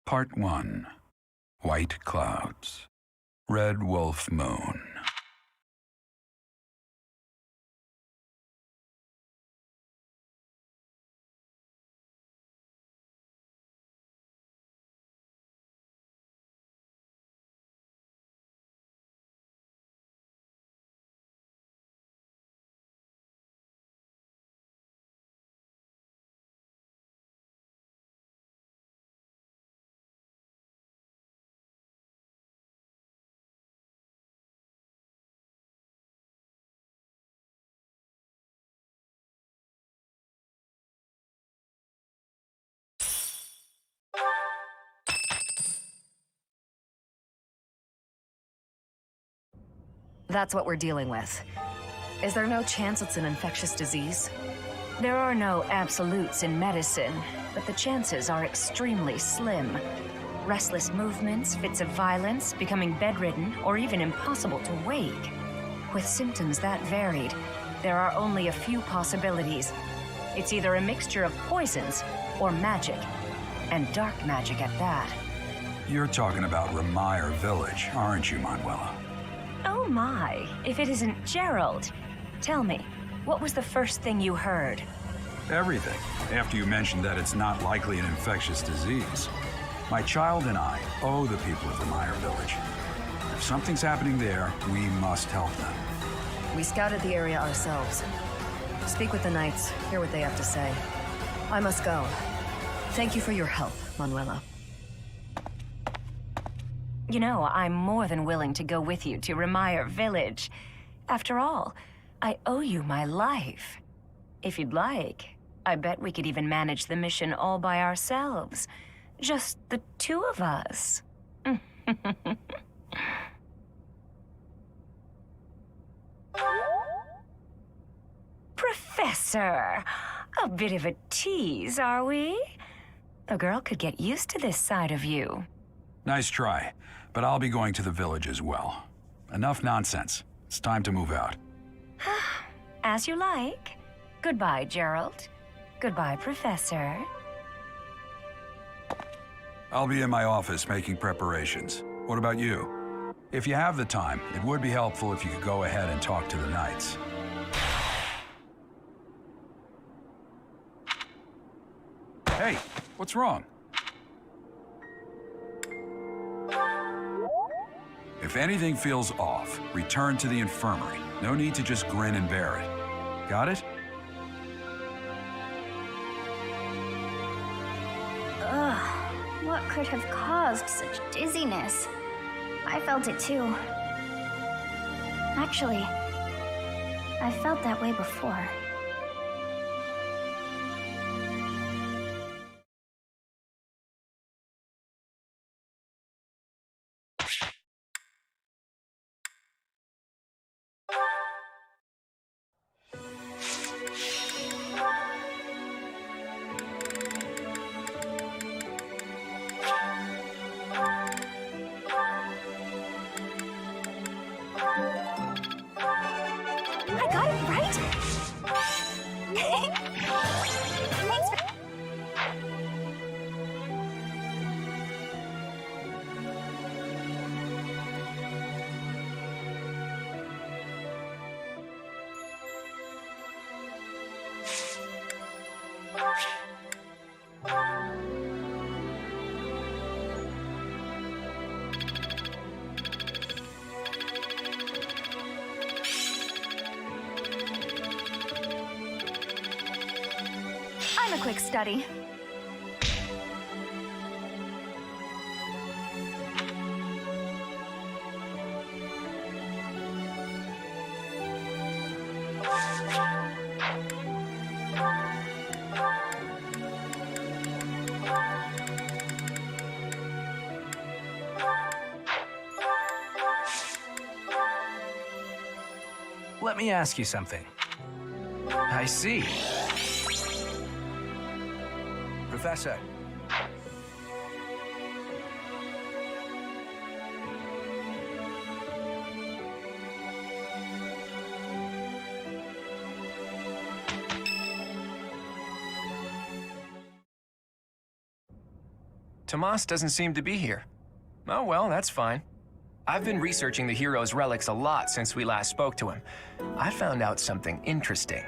Part 1. White Clouds. Red Wolf Moon. That's what we're dealing with. Is there no chance it's an infectious disease? There are no absolutes in medicine, but the chances are extremely slim. Restless movements, fits of violence, becoming bedridden, or even impossible to wake. With symptoms that varied, there are only a few possibilities. It's either a mixture of poisons or magic, and dark magic at that. You're talking about Remire Village, aren't you, Manuela? Oh my, if it isn't Gerald. Tell me, what was the first thing you heard? Everything, after you mentioned that it's not likely an infectious disease. My child and I owe the people of Remire Village. If something's happening there, we must help them. We scouted the area ourselves. Speak with the knights, hear what they have to say. I must go. Thank you for your help, Manuela. You know, I'm more than willing to go with you to Remire Village. After all, I owe you my life. If you'd like, I bet we could even manage the mission all by ourselves. Just the two of us. Professor! A bit of a tease, are we? A girl could get used to this side of you. Nice try, but I'll be going to the village as well. Enough nonsense. It's time to move out. As you like. Goodbye, Gerald. Goodbye, Professor. I'll be in my office making preparations. What about you? If you have the time, it would be helpful if you could go ahead and talk to the knights. Hey, what's wrong? If anything feels off, return to the infirmary. No need to just grin and bear it. Got it? Ugh, what could have caused such dizziness? I felt it too. Actually, I felt that way before. I got it right? Thanks for... I'm a quick study. Let me ask you something. I see. Professor. Tomas doesn't seem to be here. Oh well, that's fine. I've been researching the hero's relics a lot since we last spoke to him. I found out something interesting.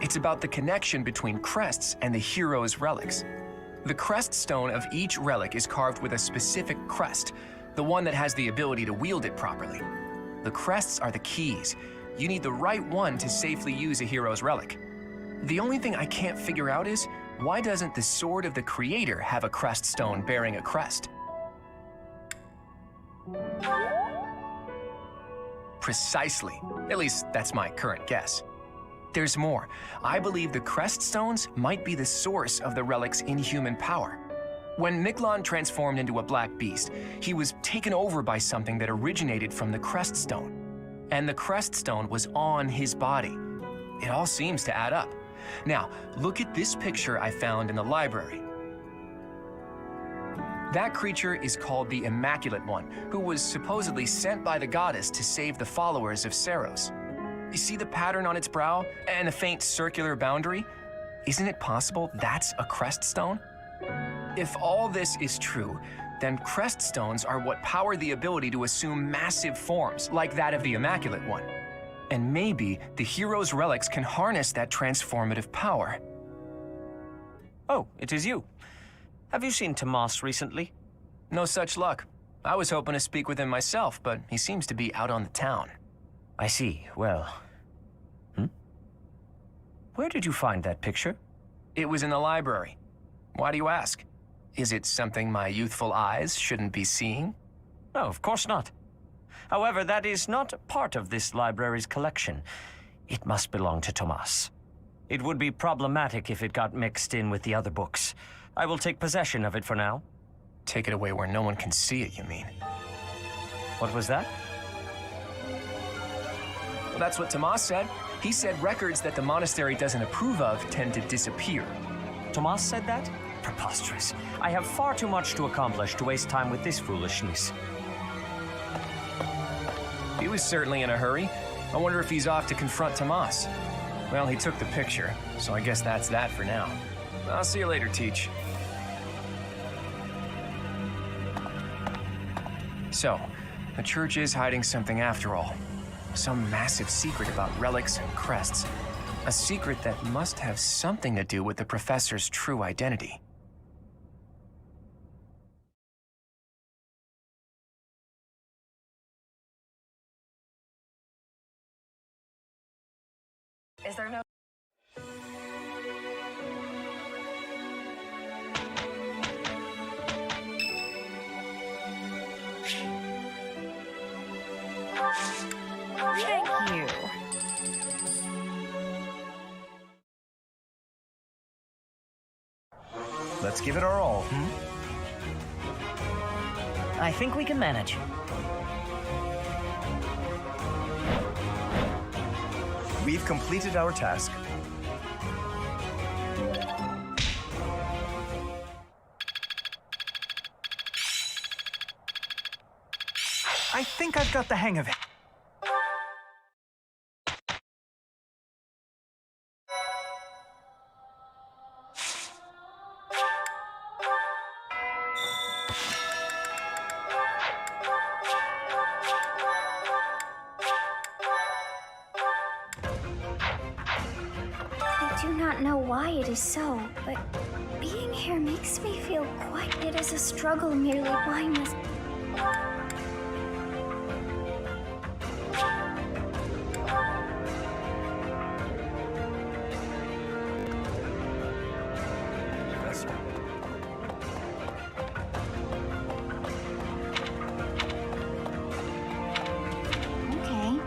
It's about the connection between crests and the hero's relics. The crest stone of each relic is carved with a specific crest, the one that has the ability to wield it properly. The crests are the keys. You need the right one to safely use a hero's relic. The only thing I can't figure out is, why doesn't the sword of the creator have a crest stone bearing a crest? Precisely. At least that's my current guess. There's more. I believe the crest stones might be the source of the relic's inhuman power. When Miklon transformed into a black beast, he was taken over by something that originated from the crest stone. And the crest stone was on his body. It all seems to add up. Now, look at this picture I found in the library. That creature is called the Immaculate One, who was supposedly sent by the goddess to save the followers of Saros. You see the pattern on its brow and the faint circular boundary? Isn't it possible that's a crest stone? If all this is true, then crest stones are what power the ability to assume massive forms, like that of the Immaculate One. And maybe the hero's relics can harness that transformative power. Oh, it is you. Have you seen Tomas recently? No such luck. I was hoping to speak with him myself, but he seems to be out on the town. I see. Well... Where did you find that picture? It was in the library. Why do you ask? Is it something my youthful eyes shouldn't be seeing? No, of course not. However, that is not part of this library's collection. It must belong to Tomas. It would be problematic if it got mixed in with the other books. I will take possession of it for now. Take it away where no one can see it, you mean? What was that? Well, that's what Tomas said. He said records that the monastery doesn't approve of tend to disappear. Tomas said that? Preposterous. I have far too much to accomplish to waste time with this foolishness. He was certainly in a hurry. I wonder if he's off to confront Tomas. Well, he took the picture, so I guess that's that for now. I'll see you later, Teach. So, the church is hiding something after all. Some massive secret about relics and crests. A secret that must have something to do with the professor's true identity. Is there no... Thank you. Let's give it our all, I think we can manage. We've completed our task. I think I've got the hang of it. I do not know why it is so, but being here makes me feel quite it is a struggle merely mindless. Okay.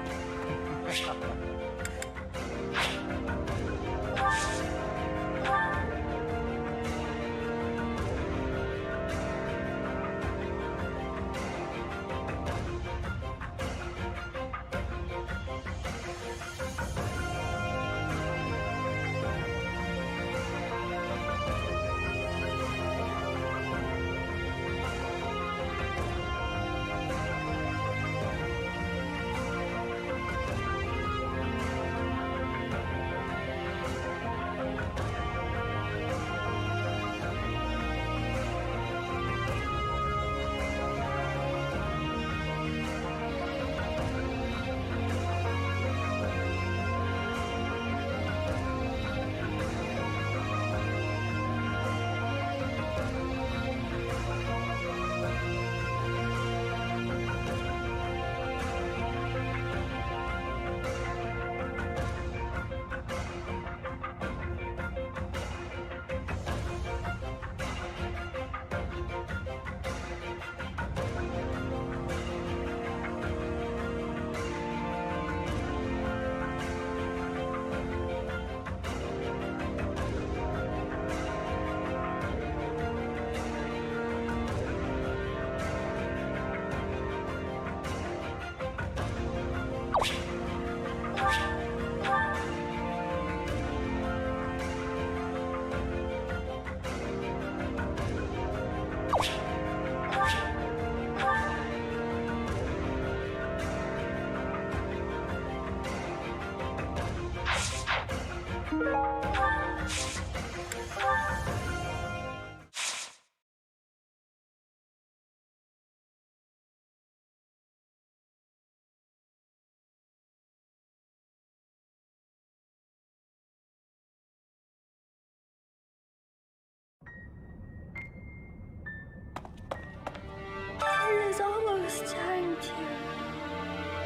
is almost time to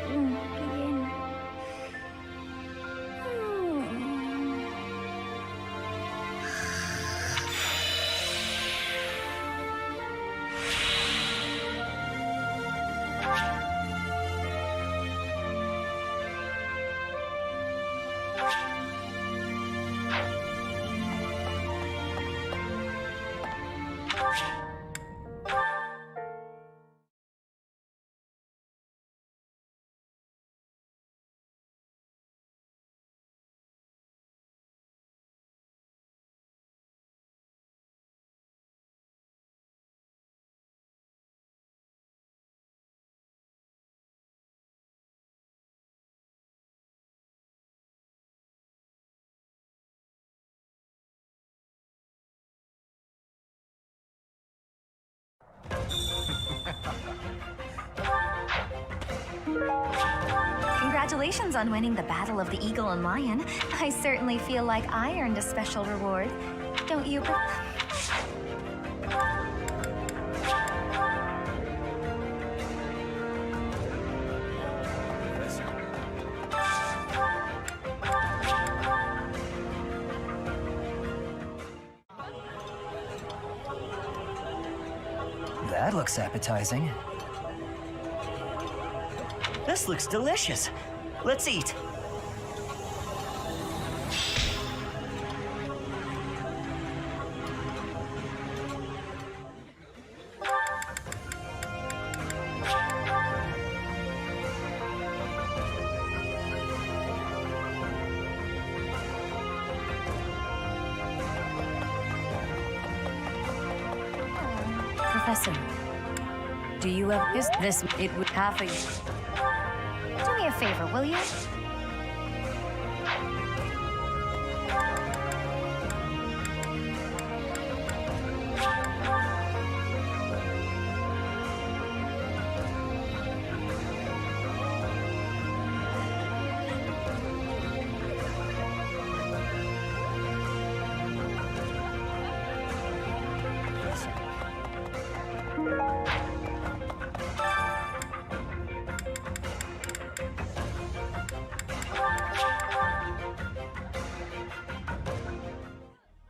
begin. Congratulations on winning the Battle of the Eagle and Lion. I certainly feel like I earned a special reward. Don't you? That looks appetizing. This looks delicious. Let's eat. Professor, do you have this? It would have a. Do me a favor, will you?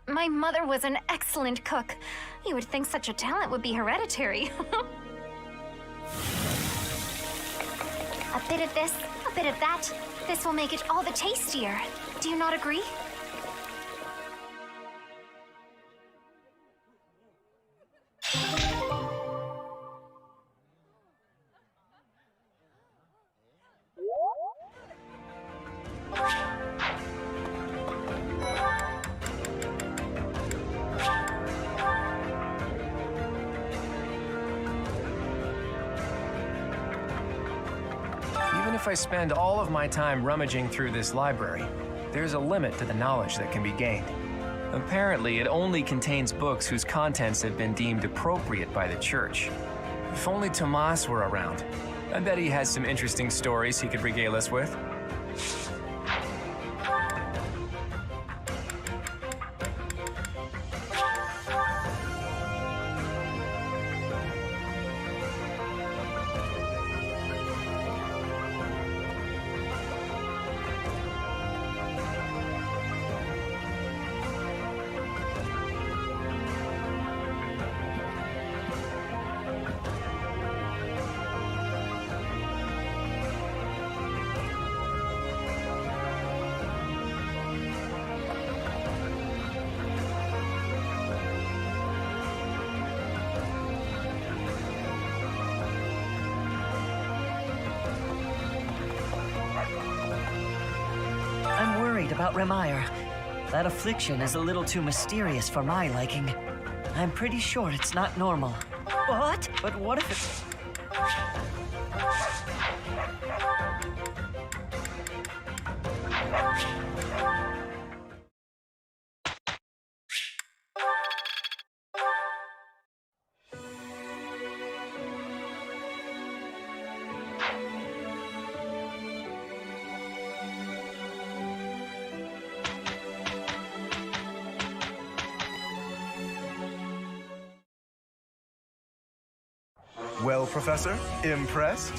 My mother was an excellent cook. You would think such a talent would be hereditary. A bit of this, a bit of that. This will make it all the tastier. Do you not agree? Even if I spend all of my time rummaging through this library, there's a limit to the knowledge that can be gained. Apparently, it only contains books whose contents have been deemed appropriate by the church. If only Tomas were around. I bet he has some interesting stories he could regale us with. I'm worried about Remire. That affliction is a little too mysterious for my liking. I'm pretty sure it's not normal. What? But what if it's... Well, Professor, impressed?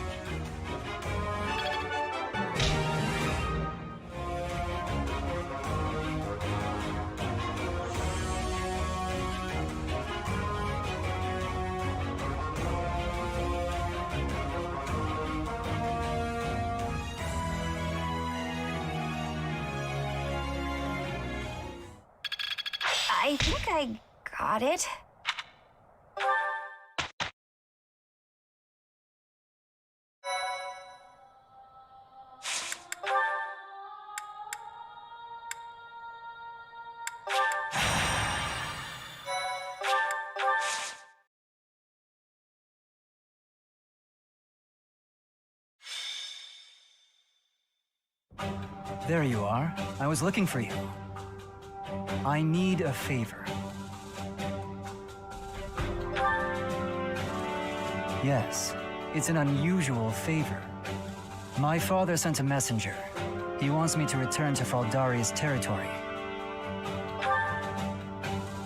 I think I got it. There you are. I was looking for you. I need a favor. Yes, it's an unusual favor. My father sent a messenger. He wants me to return to Fraldaria's territory.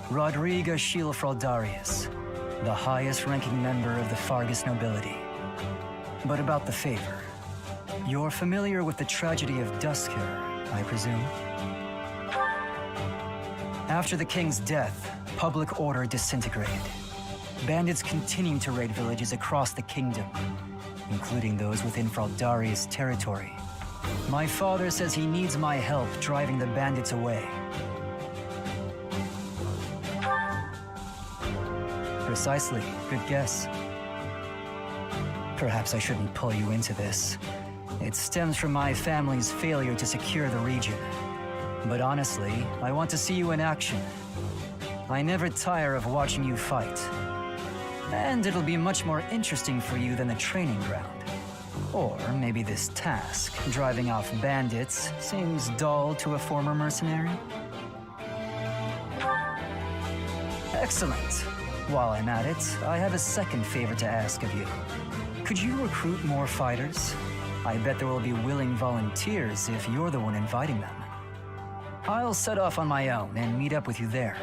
Rodriga Shiel Fraldarius, the highest-ranking member of the Fargus nobility. But about the favor. You're familiar with the tragedy of Duskir, I presume? After the king's death, public order disintegrated. Bandits continue to raid villages across the kingdom, including those within Fraldaria's territory. My father says he needs my help driving the bandits away. Precisely. Good guess. Perhaps I shouldn't pull you into this. It stems from my family's failure to secure the region. But honestly, I want to see you in action. I never tire of watching you fight. And it'll be much more interesting for you than the training ground. Or maybe this task, driving off bandits, seems dull to a former mercenary? Excellent. While I'm at it, I have a second favor to ask of you. Could you recruit more fighters? I bet there will be willing volunteers if you're the one inviting them. I'll set off on my own and meet up with you there.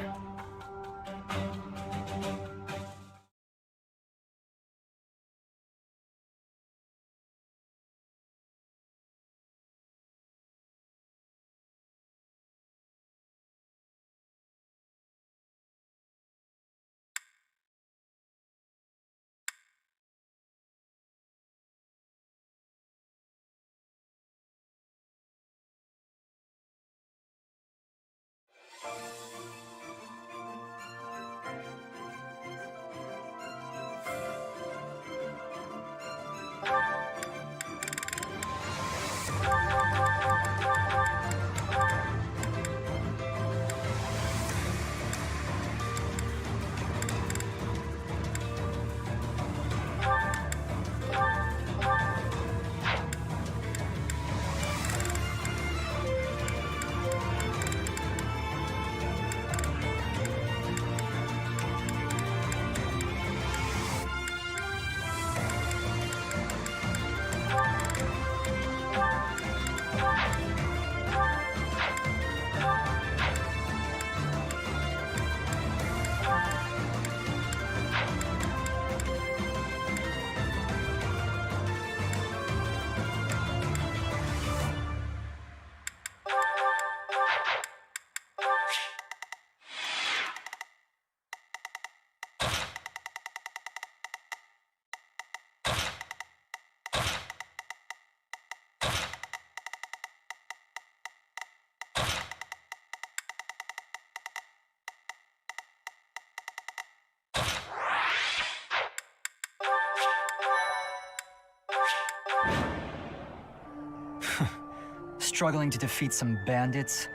Struggling to defeat some bandits?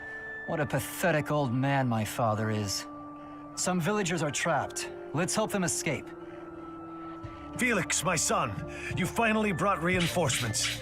What a pathetic old man my father is. Some villagers are trapped. Let's help them escape. Felix, my son, you finally brought reinforcements.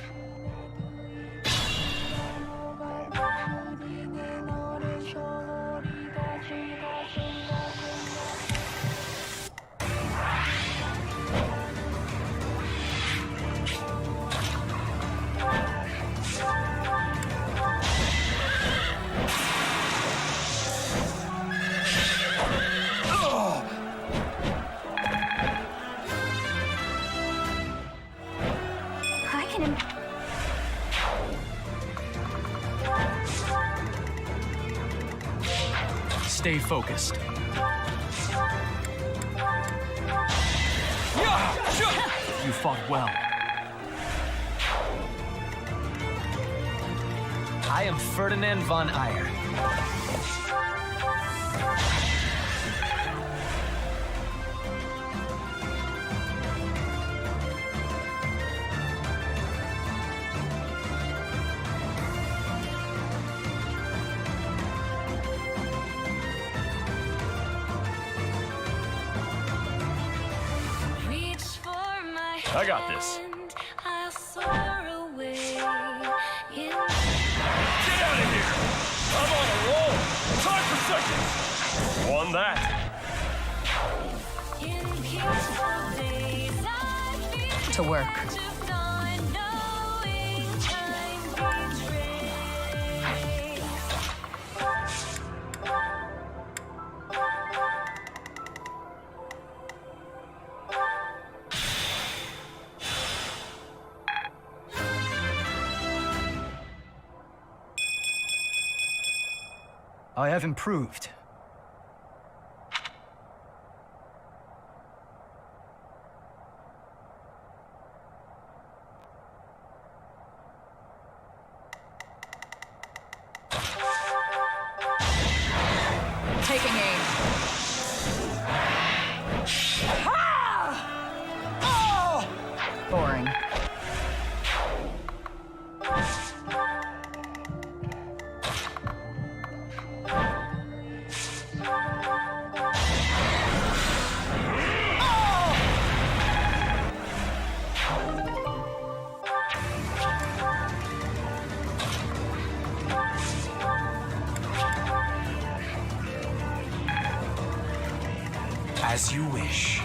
Stay focused. You fought well. I am Ferdinand von Eyre. I got this. Get out of here! I'm on a roll! Time for seconds! Won that. To work. I have improved. Taking aim. Boring. As you wish.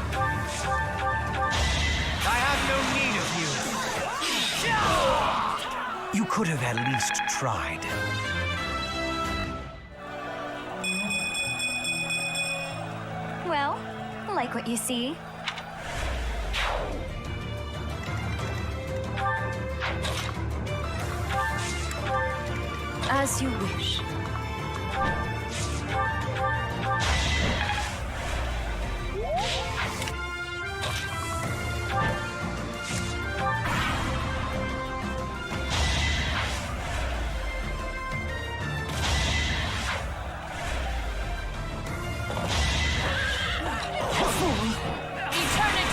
I have no need of you. You could have at least tried. Well, like what you see. As you wish.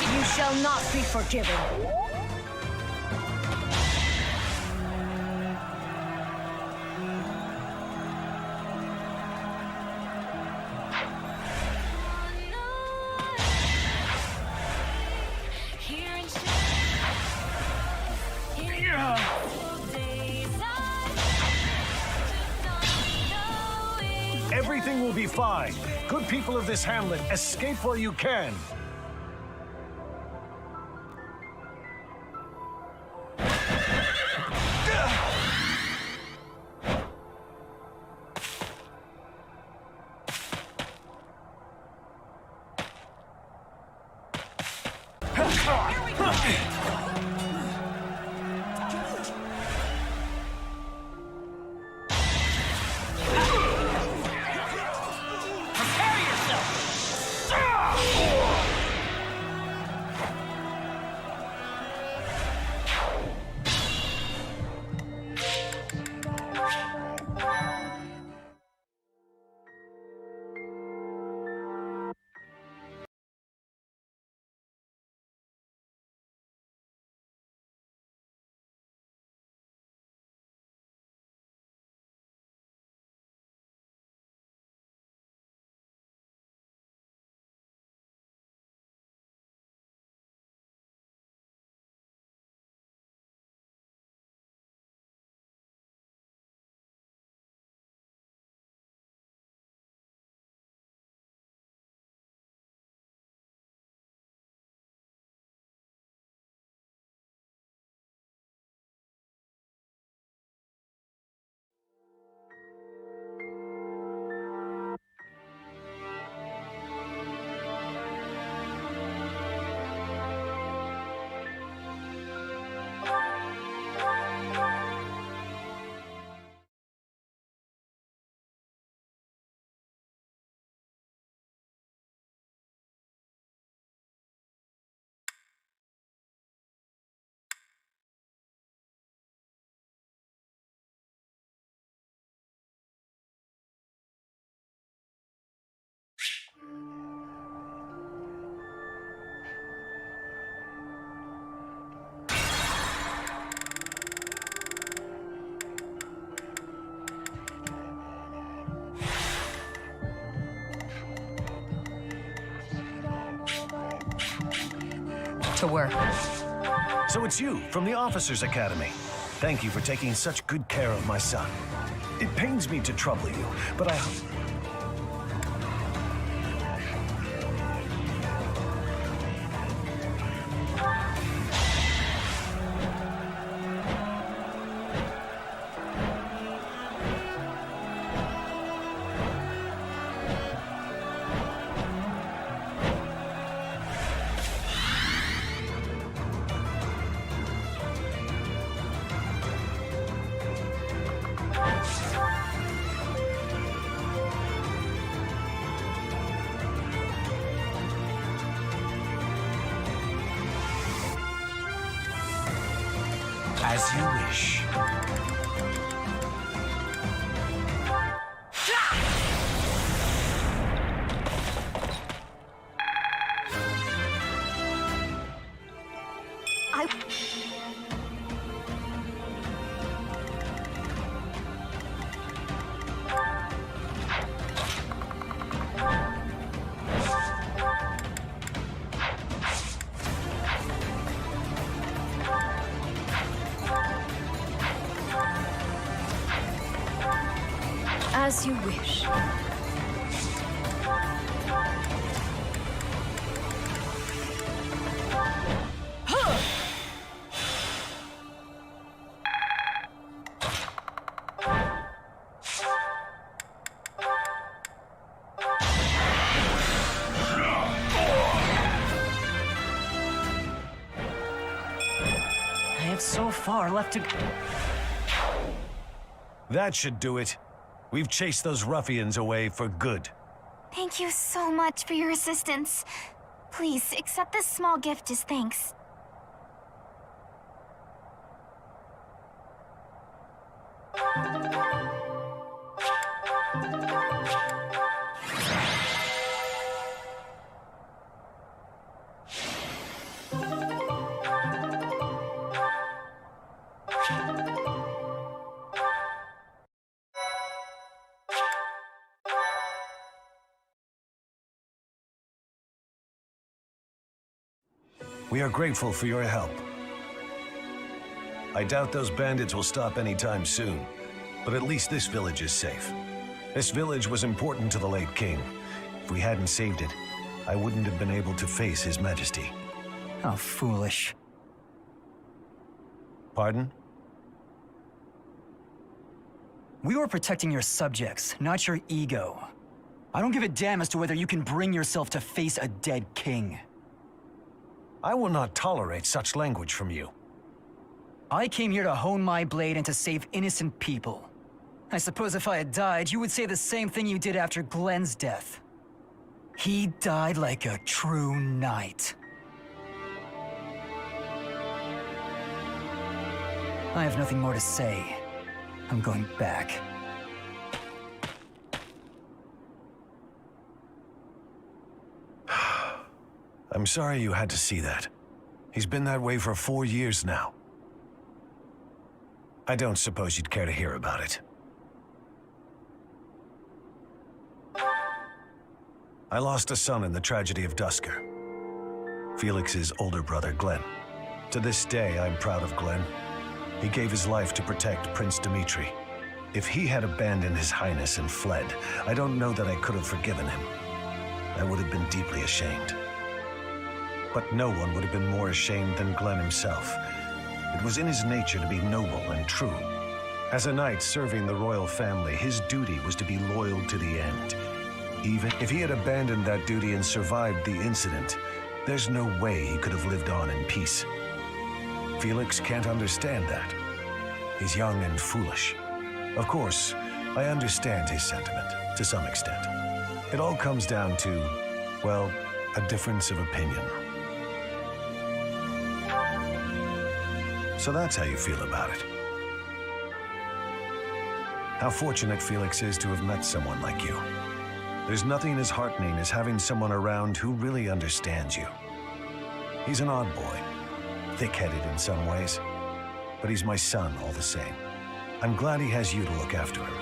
You shall not be forgiven. Everything will be fine. Good people of this hamlet, escape while you can. To work. So it's you, from the Officers Academy. Thank you for taking such good care of my son. It pains me to trouble you, but I... As you wish. As you wish. I have so far left to go. That should do it. We've chased those ruffians away for good. Thank you so much for your assistance. Please, accept this small gift as thanks. We are grateful for your help. I doubt those bandits will stop anytime soon, but at least this village is safe. This village was important to the late king. If we hadn't saved it, I wouldn't have been able to face his majesty. How foolish. Pardon? We were protecting your subjects, not your ego. I don't give a damn as to whether you can bring yourself to face a dead king. I will not tolerate such language from you. I came here to hone my blade and to save innocent people. I suppose if I had died, you would say the same thing you did after Glenn's death. He died like a true knight. I have nothing more to say. I'm going back. I'm sorry you had to see that. He's been that way for 4 years now. I don't suppose you'd care to hear about it. I lost a son in the tragedy of Dusker. Felix's older brother, Glenn. To this day, I'm proud of Glenn. He gave his life to protect Prince Dimitri. If he had abandoned his highness and fled, I don't know that I could have forgiven him. I would have been deeply ashamed. But no one would have been more ashamed than Glenn himself. It was in his nature to be noble and true. As a knight serving the royal family, his duty was to be loyal to the end. Even if he had abandoned that duty and survived the incident, there's no way he could have lived on in peace. Felix can't understand that. He's young and foolish. Of course, I understand his sentiment, to some extent. It all comes down to, well, a difference of opinion. So that's how you feel about it. How fortunate Felix is to have met someone like you. There's nothing as heartening as having someone around who really understands you. He's an odd boy, thick-headed in some ways, but he's my son all the same. I'm glad he has you to look after him.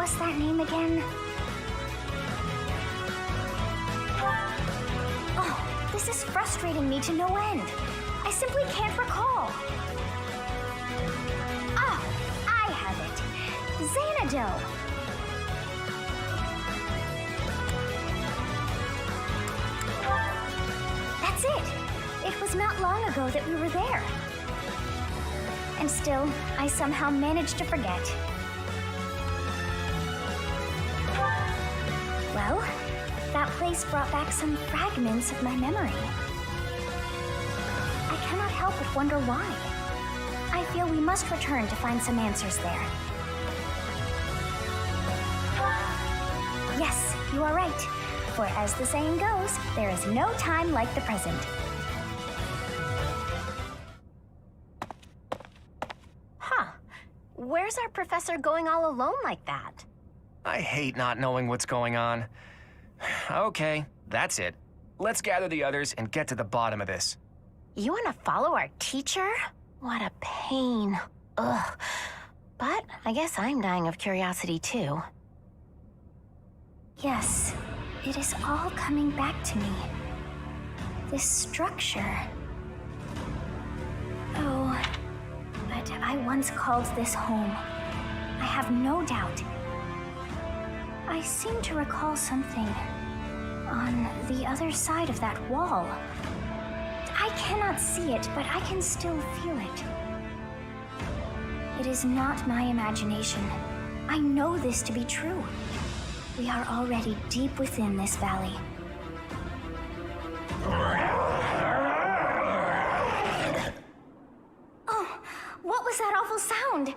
us that name again? Oh, this is frustrating me to no end. I simply can't recall. Ah, I have it. Zanado. That's it. It was not long ago that we were there. And still, I somehow managed to forget. Well, that place brought back some fragments of my memory. I cannot help but wonder why. I feel we must return to find some answers there. Yes, you are right. For as the saying goes, there is no time like the present. Huh. Where's our professor going all alone like that? I hate not knowing what's going on. Okay, that's it. Let's gather the others and get to the bottom of this. You want to follow our teacher? What a pain. Ugh. But I guess I'm dying of curiosity too. Yes, it is all coming back to me. This structure. Oh, but I once called this home. I have no doubt. I seem to recall something on the other side of that wall. I cannot see it, but I can still feel it. It is not my imagination. I know this to be true. We are already deep within this valley. Oh, what was that awful sound?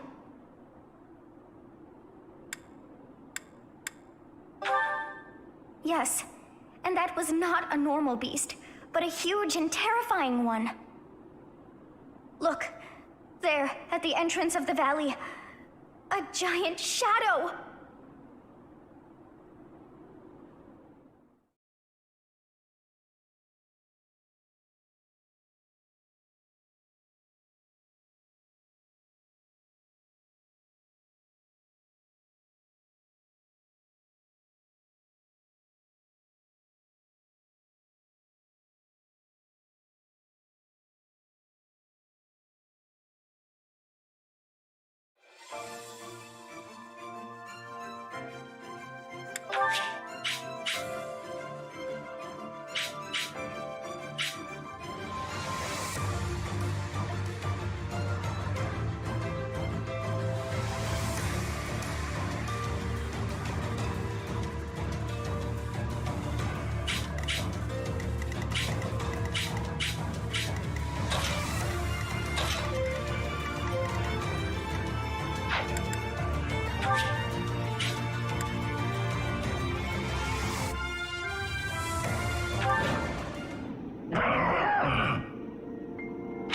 Yes, and that was not a normal beast, but a huge and terrifying one. Look, there, at the entrance of the valley, a giant shadow!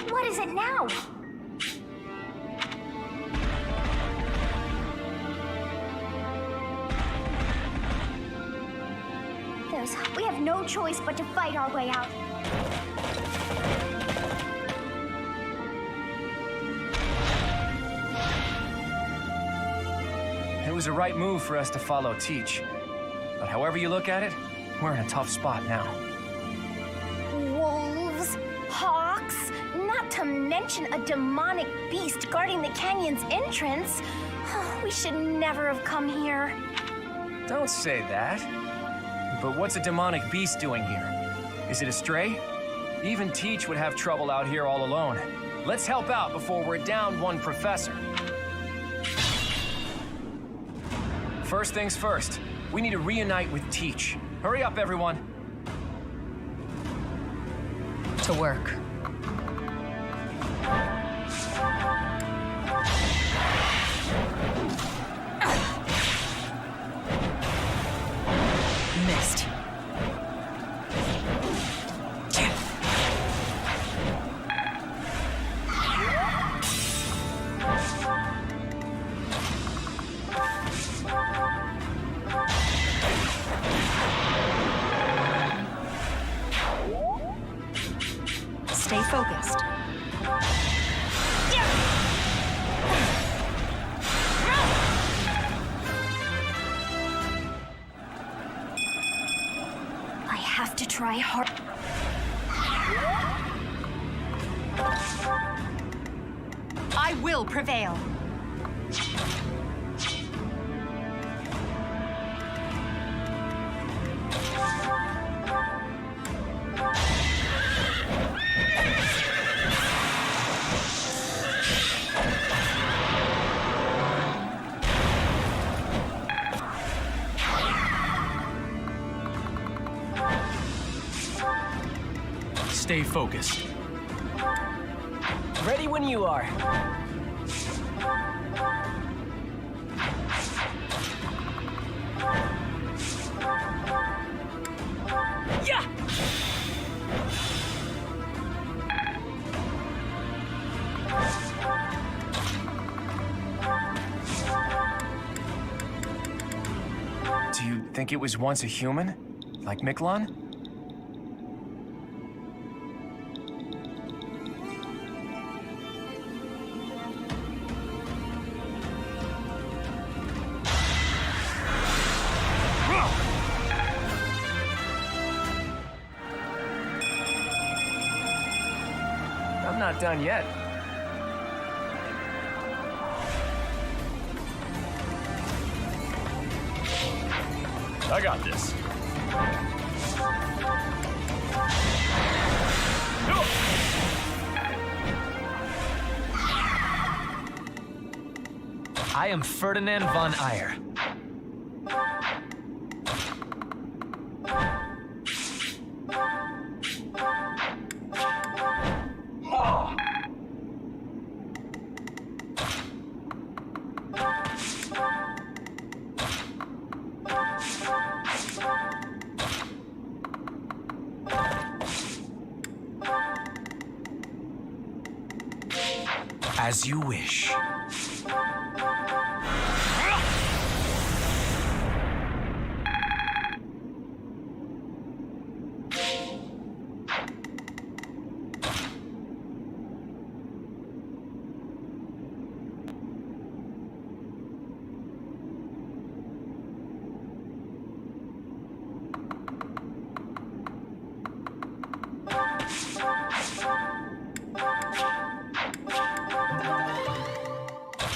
What is it now? We have no choice but to fight our way out. It was the right move for us to follow Teach. But however you look at it, we're in a tough spot now. Wolves, hawks, not to mention a demonic beast guarding the canyon's entrance. We should never have come here. Don't say that. But what's a demonic beast doing here? Is it a stray? Even Teach would have trouble out here all alone. Let's help out before we're down one professor. First things first, we need to reunite with Teach. Hurry up, everyone. To work. Missed. Stay focused. have to try hard. I will prevail. Stay focused. Ready when you are. Yeah! Do you think it was once a human? Like Miklon? I'm not done yet. I got this. I am Ferdinand von Eyre. As you wish.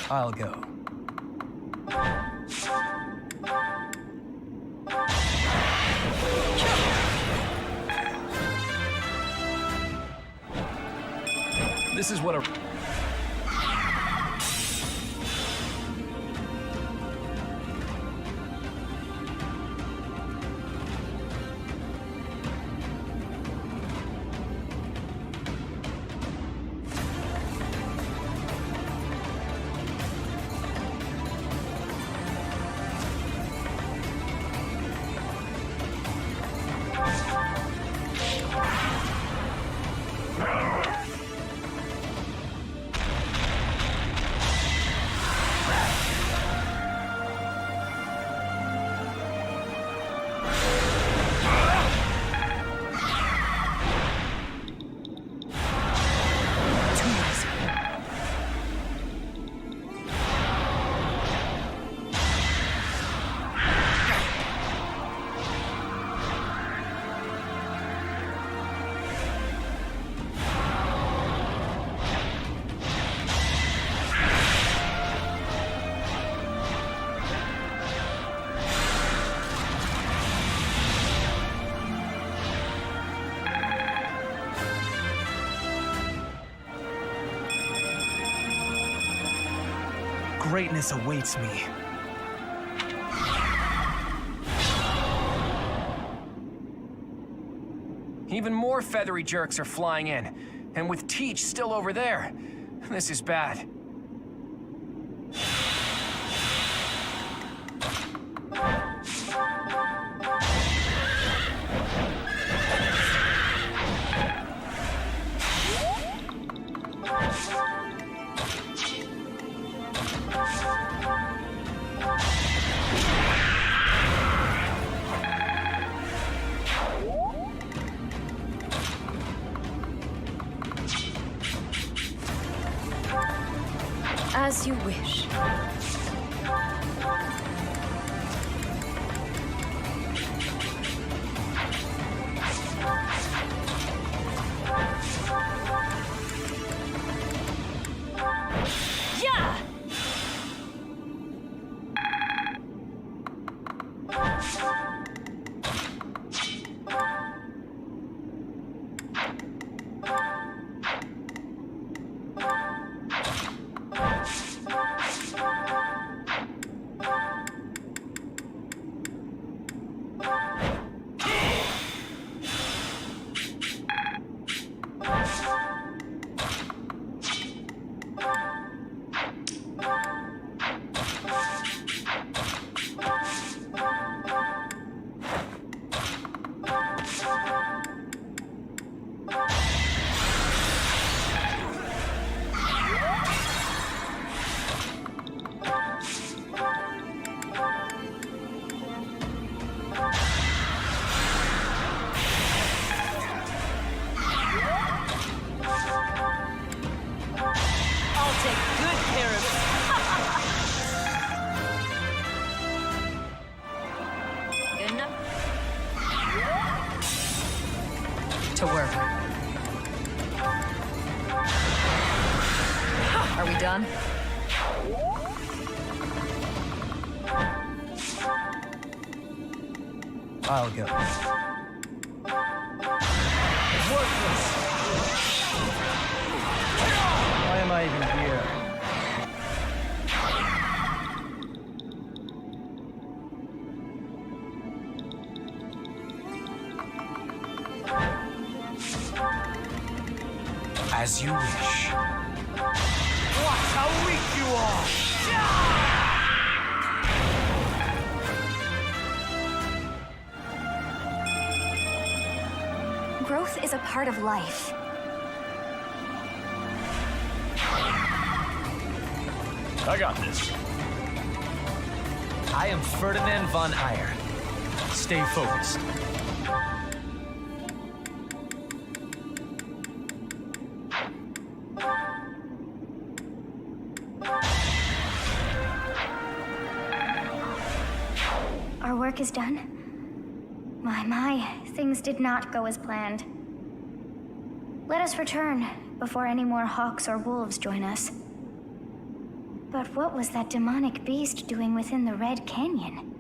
I'll go. This is what a... Greatness awaits me. Even more feathery jerks are flying in, and with Teach still over there. This is bad. As you wish. To work. Are we done? I'll go. Worthless! Why am I even here? As you wish. Watch how weak you are! Growth is a part of life. I got this. I am Ferdinand von Eyre. Stay focused. Our work is done. My, things did not go as planned. Let us return before any more hawks or wolves join us. But what was that demonic beast doing within the Red Canyon?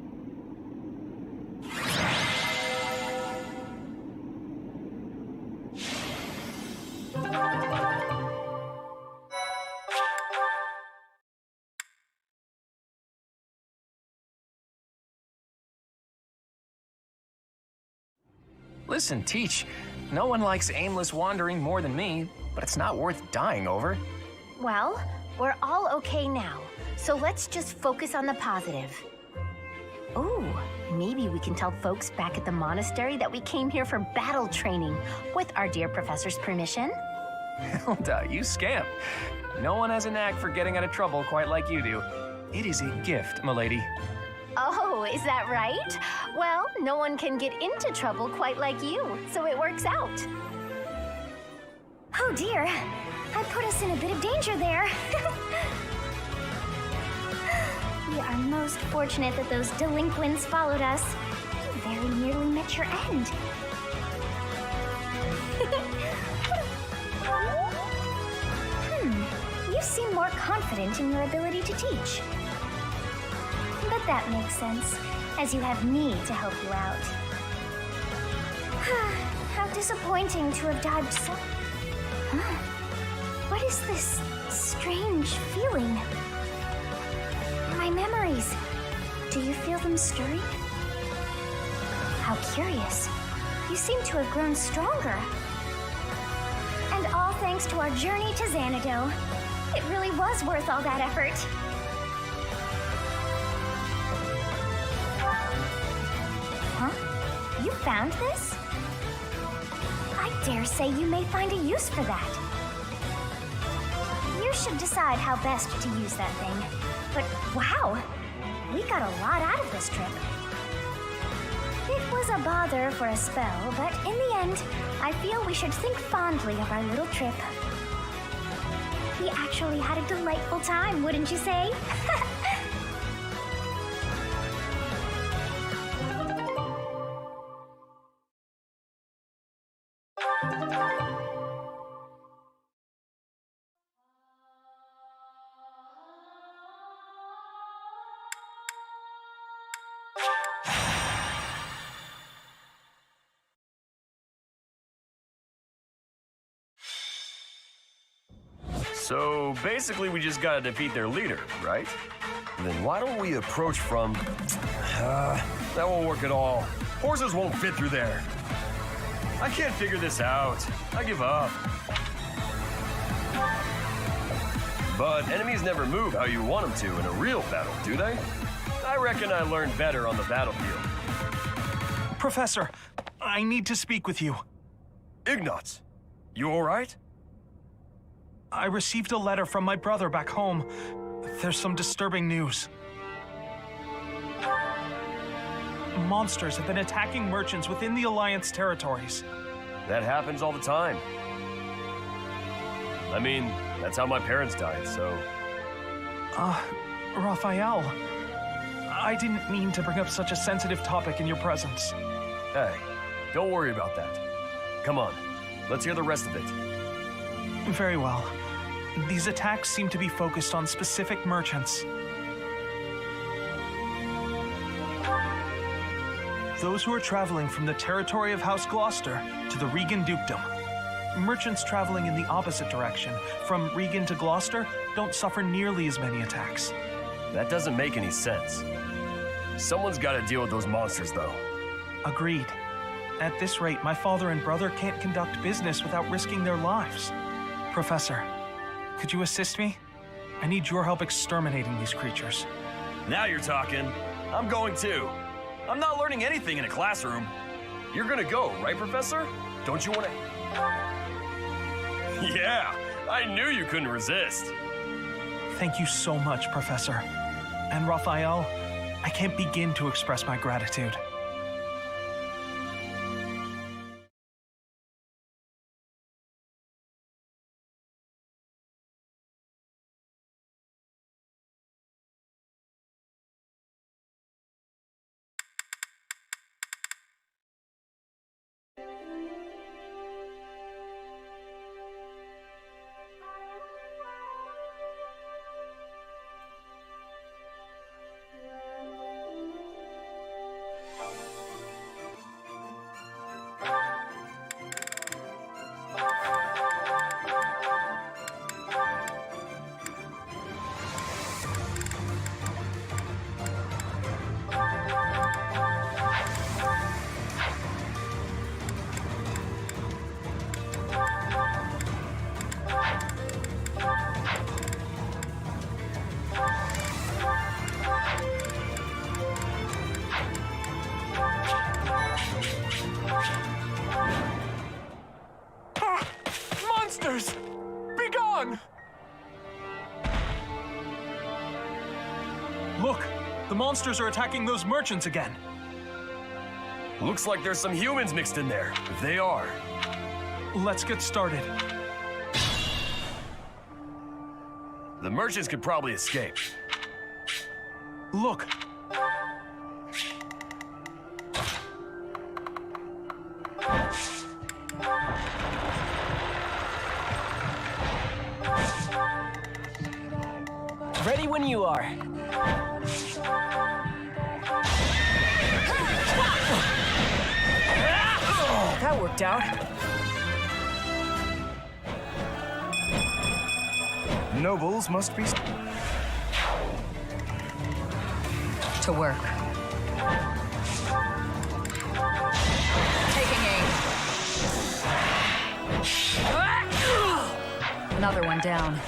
Listen, Teach, no one likes aimless wandering more than me, but it's not worth dying over. Well, we're all okay now, so let's just focus on the positive. Ooh, maybe we can tell folks back at the monastery that we came here for battle training, with our dear professor's permission. Hilda, you scamp. No one has a knack for getting out of trouble quite like you do. It is a gift, milady. Oh, is that right? Well, no one can get into trouble quite like you, so it works out. Oh dear, I put us in a bit of danger there. We are most fortunate that those delinquents followed us. You very nearly met your end. You seem more confident in your ability to teach. But that makes sense, as you have me to help you out. How disappointing to have died so... Huh? What is this strange feeling? My memories. Do you feel them stirring? How curious. You seem to have grown stronger. And all thanks to our journey to Zanado. It really was worth all that effort. Huh? You found this? I dare say you may find a use for that. You should decide how best to use that thing. But wow, we got a lot out of this trip. It was a bother for a spell, but in the end, I feel we should think fondly of our little trip. We actually had a delightful time, wouldn't you say? So basically we just gotta defeat their leader, right? Then why don't we approach from... that won't work at all. Horses won't fit through there. I can't figure this out. I give up. But enemies never move how you want them to in a real battle, do they? I reckon I learned better on the battlefield. Professor, I need to speak with you. Ignatz, you all right? I received a letter from my brother back home. There's some disturbing news. Monsters have been attacking merchants within the Alliance territories. That happens all the time. I mean, that's how my parents died, so... Raphael, I didn't mean to bring up such a sensitive topic in your presence. Hey, don't worry about that. come on. Let's hear the rest of it. Very well. These attacks seem to be focused on specific merchants. Those who are traveling from the territory of House Gloucester to the Regan Dukedom. Merchants traveling in the opposite direction, from Regan to Gloucester, don't suffer nearly as many attacks. That doesn't make any sense. Someone's got to deal with those monsters, though. Agreed. At this rate, my father and brother can't conduct business without risking their lives. Professor, could you assist me? I need your help exterminating these creatures. Now you're talking. I'm going too. I'm not learning anything in a classroom. You're gonna go, right, Professor? Don't you want to... Yeah, I knew you couldn't resist. Thank you so much, Professor. And Raphael, I can't begin to express my gratitude. Monsters! Be gone! Look! The monsters are attacking those merchants again. Looks like there's some humans mixed in there. If they are. Let's get started. The merchants could probably escape. Look! Ready when you are. That worked out. Nobles must be... To work. Taking aim. Another one down.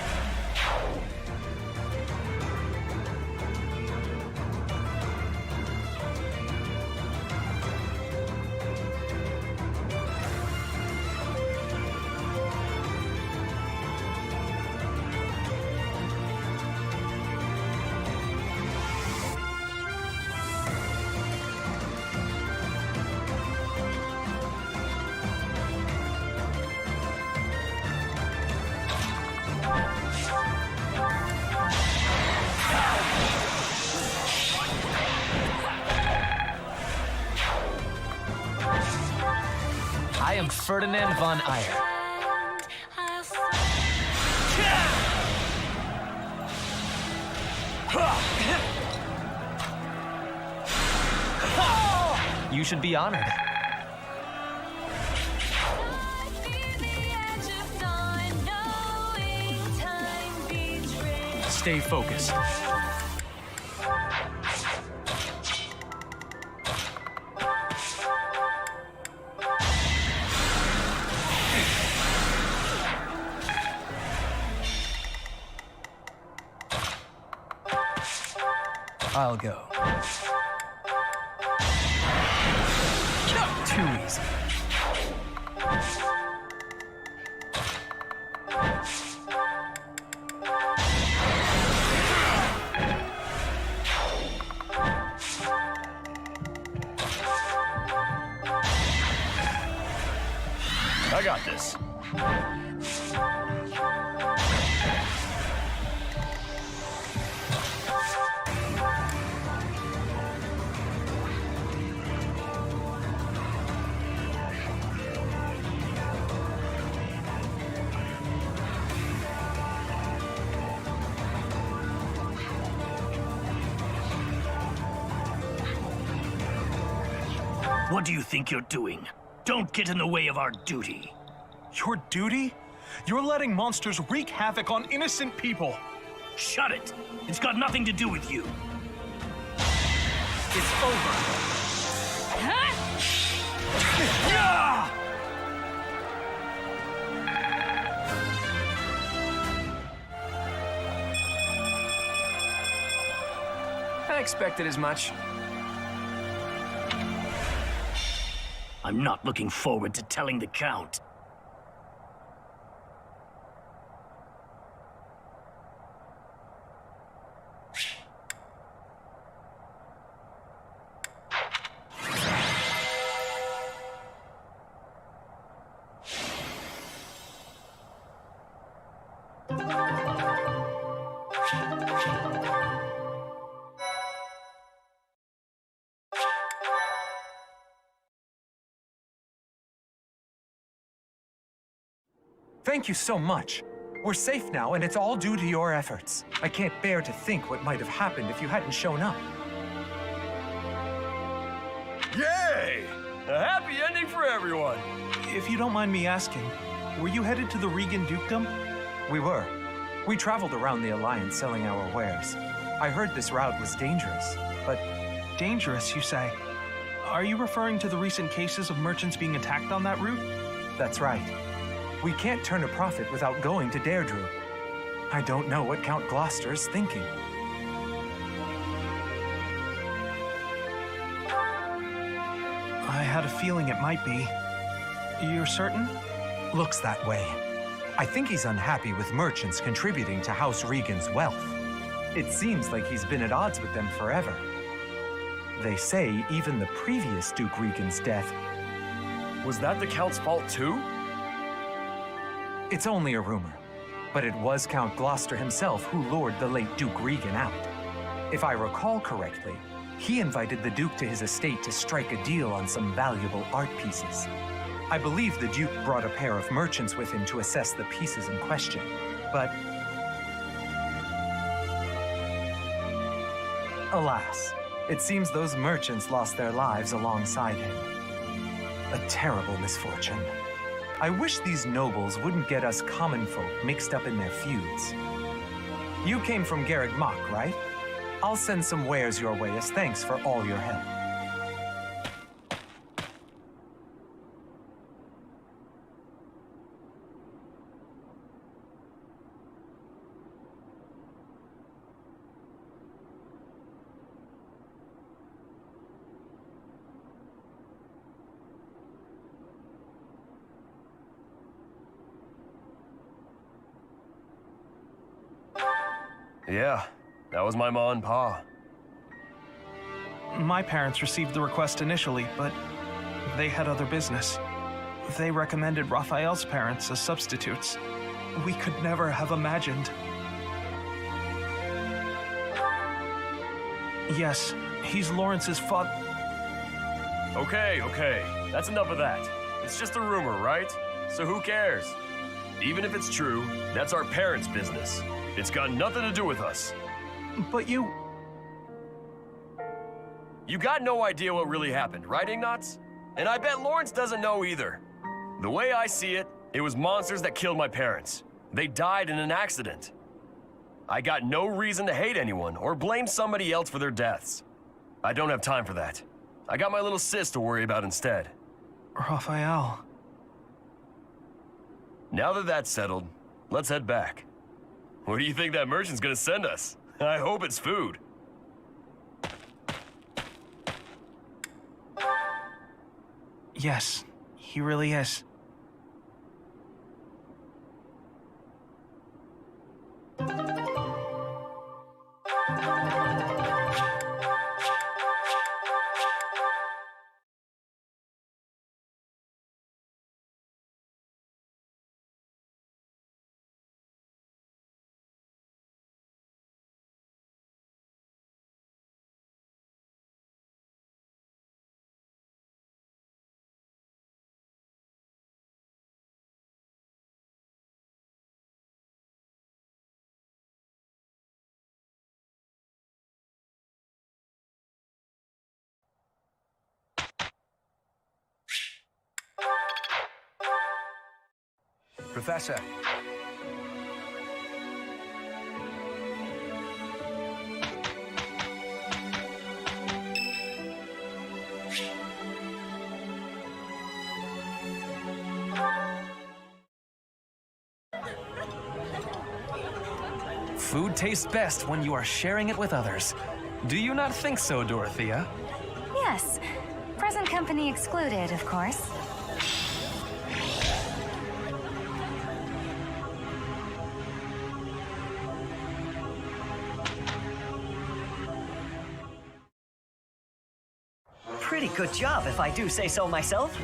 I am Ferdinand von Eyre. You should be honored. Stay focused. I'll go. Too easy. I got this. What do you think you're doing? Don't get in the way of our duty. Your duty? You're letting monsters wreak havoc on innocent people. Shut it! It's got nothing to do with you. It's over. I expected as much. I'm not looking forward to telling the Count. Thank you so much. We're safe now, and it's all due to your efforts. I can't bear to think what might have happened if you hadn't shown up. Yay! A happy ending for everyone! If you don't mind me asking, were you headed to the Regan Dukedom? We were. We traveled around the Alliance selling our wares. I heard this route was dangerous, but... Dangerous, you say? Are you referring to the recent cases of merchants being attacked on that route? That's right. We can't turn a profit without going to Deirdre. I don't know what Count Gloucester is thinking. I had a feeling it might be. You're certain? Looks that way. I think he's unhappy with merchants contributing to House Regan's wealth. It seems like he's been at odds with them forever. They say even the previous Duke Regan's death... Was that the Count's fault too? It's only a rumor, but it was Count Gloucester himself who lured the late Duke Regan out. If I recall correctly, he invited the Duke to his estate to strike a deal on some valuable art pieces. I believe the Duke brought a pair of merchants with him to assess the pieces in question, but... Alas, it seems those merchants lost their lives alongside him. A terrible misfortune. I wish these nobles wouldn't get us common folk mixed up in their feuds. You came from Garreg Mach, right? I'll send some wares your way as thanks for all your help. Yeah, that was my ma and pa. My parents received the request initially, but they had other business. They recommended Raphael's parents as substitutes. We could never have imagined. Yes, he's Lawrence's father. Okay. That's enough of that. It's just a rumor, right? So who cares? Even if it's true, that's our parents' business. It's got nothing to do with us. But you got no idea what really happened, right, Ignatz? And I bet Lawrence doesn't know either. The way I see it, it was monsters that killed my parents. They died in an accident. I got no reason to hate anyone or blame somebody else for their deaths. I don't have time for that. I got my little sis to worry about instead. Raphael. Now that that's settled, let's head back. What do you think that merchant's gonna send us? I hope it's food. Yes, he really is. Professor. Food tastes best when you are sharing it with others. Do you not think so, Dorothea? Yes. Present company excluded, of course. Pretty good job, if I do say so myself.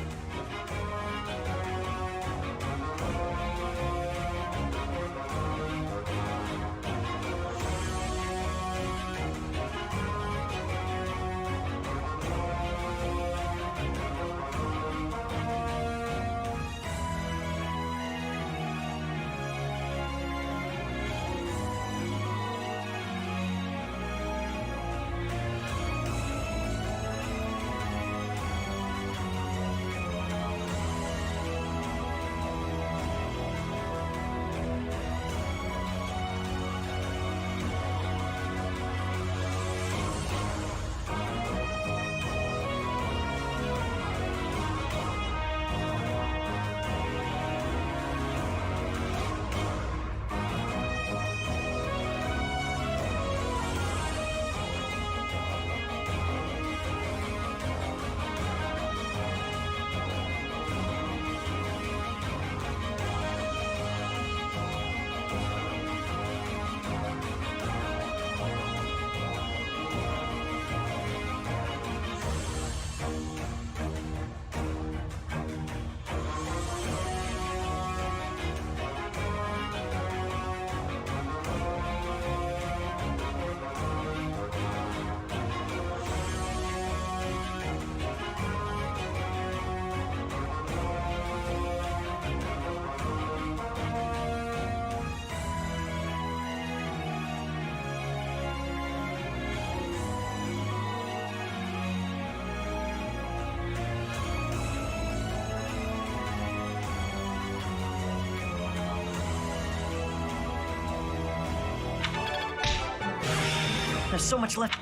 There's so much left.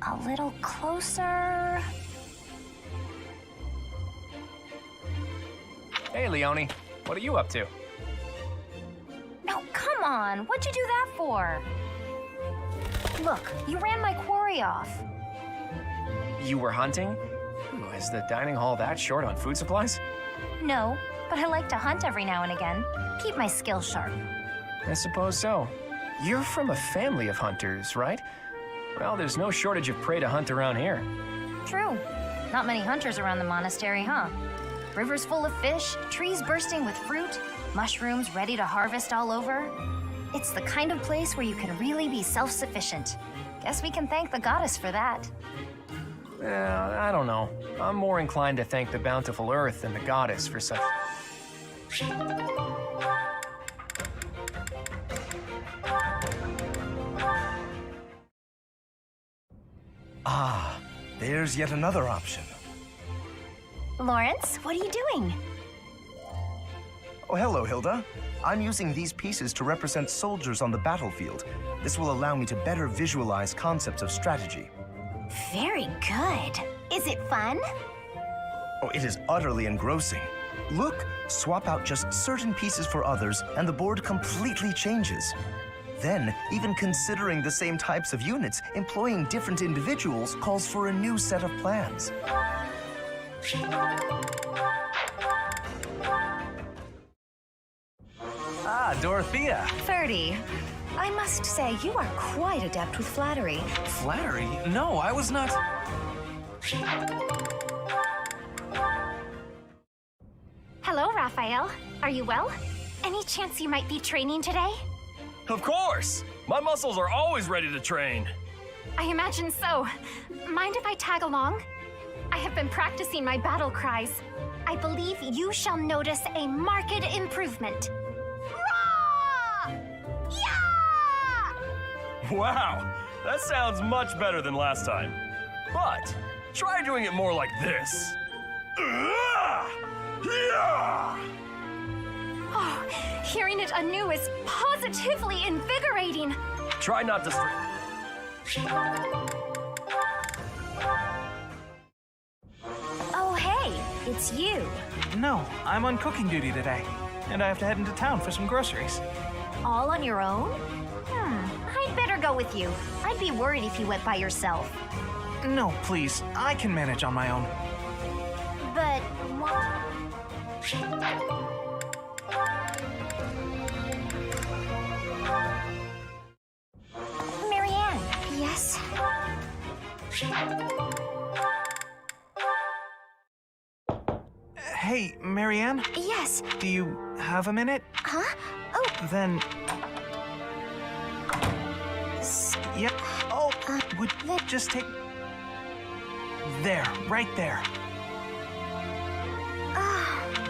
A little closer. Hey, Leone. What are you up to? No, come on. What'd you do that for? Look, you ran my quarry off. You were hunting? Ooh, is the dining hall that short on food supplies? No, but I like to hunt every now and again. Keep my skills sharp. I suppose so. You're from a family of hunters, right? Well, there's no shortage of prey to hunt around here. True. Not many hunters around the monastery, huh? Rivers full of fish, trees bursting with fruit, mushrooms ready to harvest all over. It's the kind of place where you can really be self-sufficient. Guess we can thank the goddess for that. I don't know. I'm more inclined to thank the bountiful earth than the goddess for such... Ah, there's yet another option. Lawrence, what are you doing? Oh, hello, Hilda. I'm using these pieces to represent soldiers on the battlefield. This will allow me to better visualize concepts of strategy. Very good. Is it fun? Oh, it is utterly engrossing. Look, swap out just certain pieces for others, and the board completely changes. Then, even considering the same types of units, employing different individuals calls for a new set of plans. Ah, Dorothea. 30. I must say, you are quite adept with flattery. Flattery? No, I was not... Hello, Raphael. Are you well? Any chance you might be training today? Of course! My muscles are always ready to train. I imagine so. Mind if I tag along? I have been practicing my battle cries. I believe you shall notice a marked improvement. Rah! Yeah! Wow, that sounds much better than last time. But try doing it more like this. Yeah! Oh, hearing it anew is positively invigorating. Try not to Oh, hey, it's you. No, I'm on cooking duty today, and I have to head into town for some groceries. All on your own? I'd better go with you. I'd be worried if you went by yourself. No, please, I can manage on my own. But Marianne. Yes? Hey, Marianne? Yes. Do you have a minute? Huh? Oh. Then... Yep. Oh, would just take... There, right there.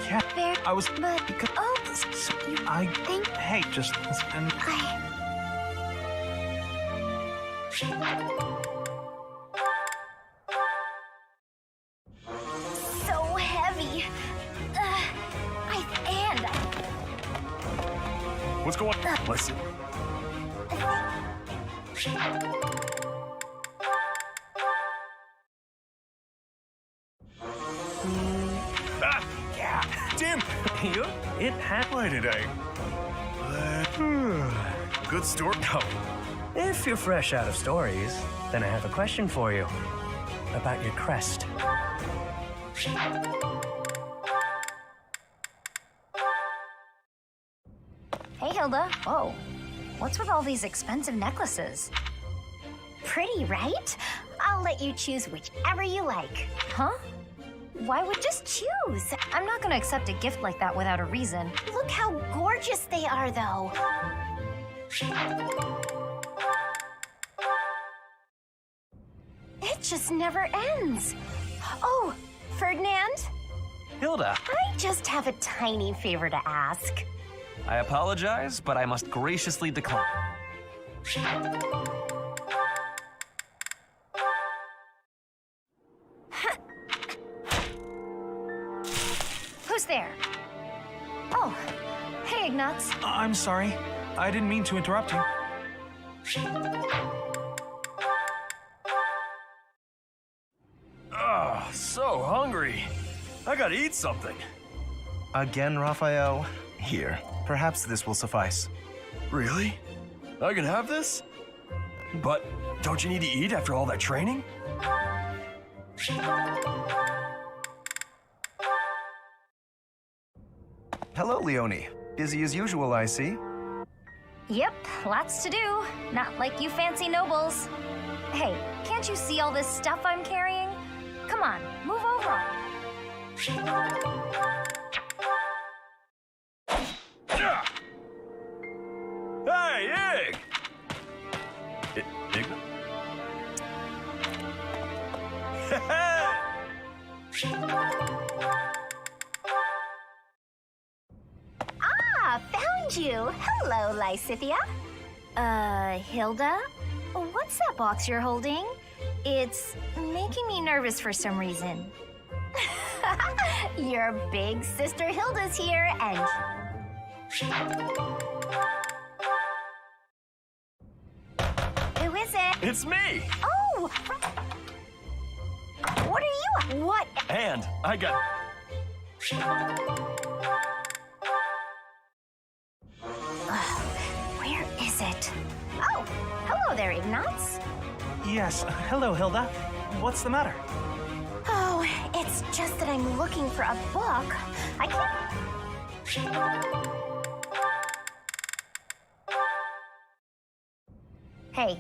Yeah, There, I was... but... Because... Oh, I... think... Hey, just... And... So heavy. What's going on? Listen. Yeah. Tim! It had... Why did I? Good story. Oh. If you're fresh out of stories, then I have a question for you about your crest. Hey, Hilda. Whoa. What's with all these expensive necklaces? Pretty, right? I'll let you choose whichever you like. Huh? Why would just choose? I'm not gonna accept a gift like that without a reason. Look how gorgeous they are, though. It just never ends. Oh, Ferdinand? Hilda, I just have a tiny favor to ask. I apologize, but I must graciously decline. Who's there? Oh, hey, Ignatz. I'm sorry. I didn't mean to interrupt you. So hungry. I gotta eat something. Again, Raphael? Here, perhaps this will suffice. Really? I can have this? But don't you need to eat after all that training? Hello, Leonie. Busy as usual, I see. Yep, lots to do. Not like you fancy nobles. Hey, can't you see all this stuff I'm carrying? Come on, move over. Hey, Ig! Ig? Found you. Hello, Lysithia. Hilda? What's that box you're holding? It's making me nervous for some reason. Your big sister Hilda's here, and... Who is it? It's me! Oh! What are you... What? And I got... Where is it? Oh, hello there, Ignatz. Yes, hello, Hilda. What's the matter? Oh, it's just that I'm looking for a book. I can't... Hey,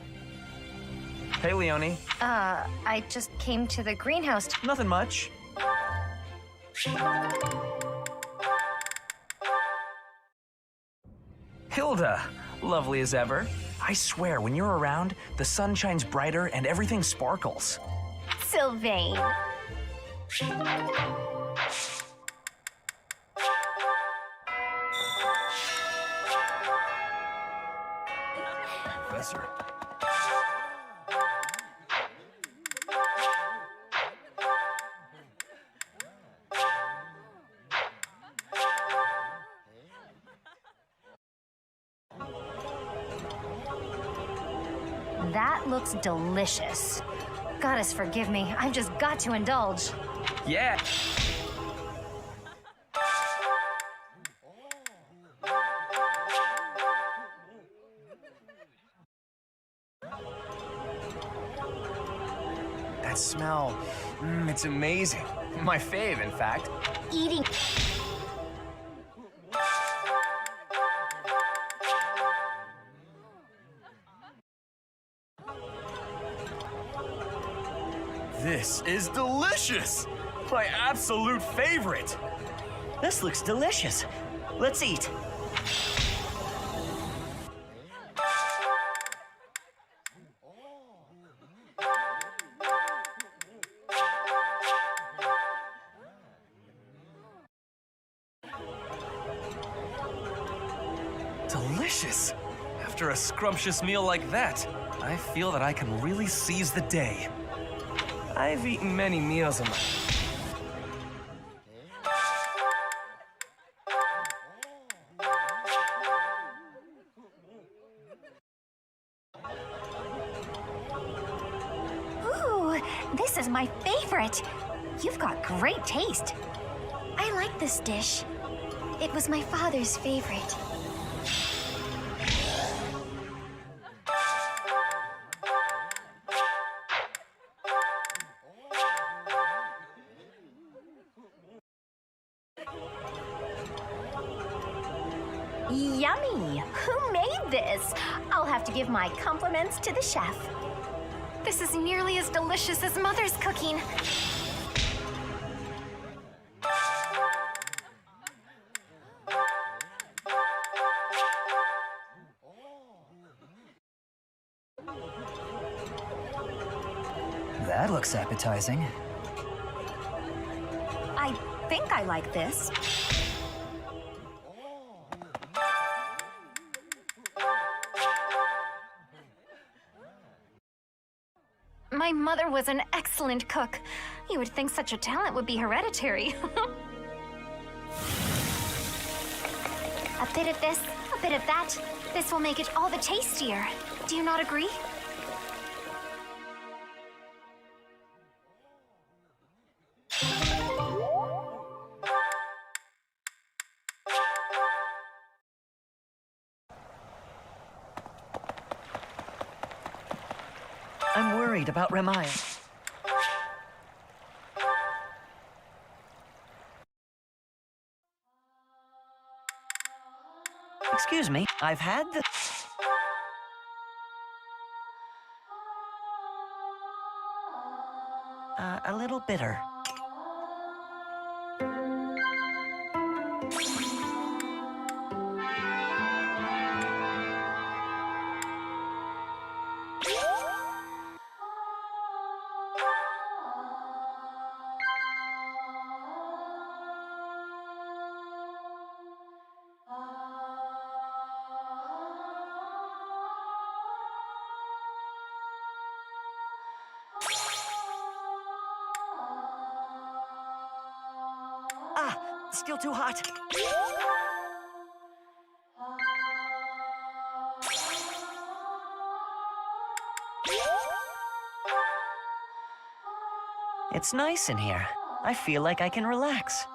Hey, Leonie. I just came to the greenhouse. Nothing much. Hilda, lovely as ever. I swear, when you're around, the sun shines brighter and everything sparkles. Sylvain. Professor. That looks delicious. Goddess, forgive me. I've just got to indulge. Yeah. That smell, it's amazing. My fave, in fact. Eating. This is delicious! My absolute favorite! This looks delicious. Let's eat. Delicious. After a scrumptious meal like that, I feel that I can really seize the day. I've eaten many meals in my... Ooh, this is my favorite. You've got great taste. I like this dish. It was my father's favorite. Yummy! Who made this? I'll have to give my compliments to the chef. This is nearly as delicious as Mother's cooking. That looks appetizing. I think I like this. My mother was an excellent cook. You would think such a talent would be hereditary. A bit of this, a bit of that. This will make it all the tastier. Do you not agree? I'm worried about Remire. Excuse me, I've had the... a little bitter. Still too hot. It's nice in here. I feel like I can relax.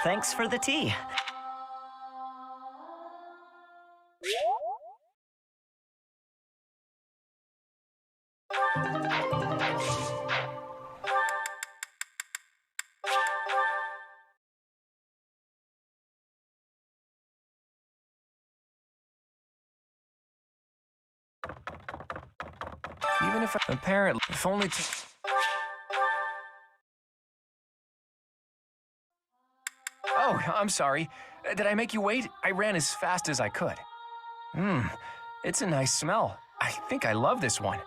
Thanks for the tea. Even if apparently, if only to... Oh, I'm sorry. Did I make you wait? I ran as fast as I could. It's a nice smell. I think I love this one.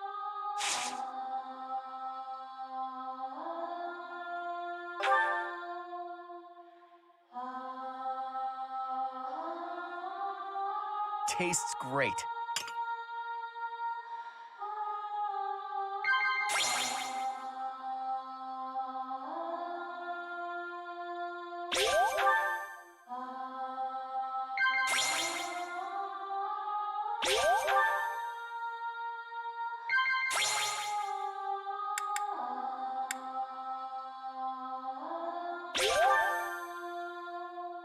Tastes great.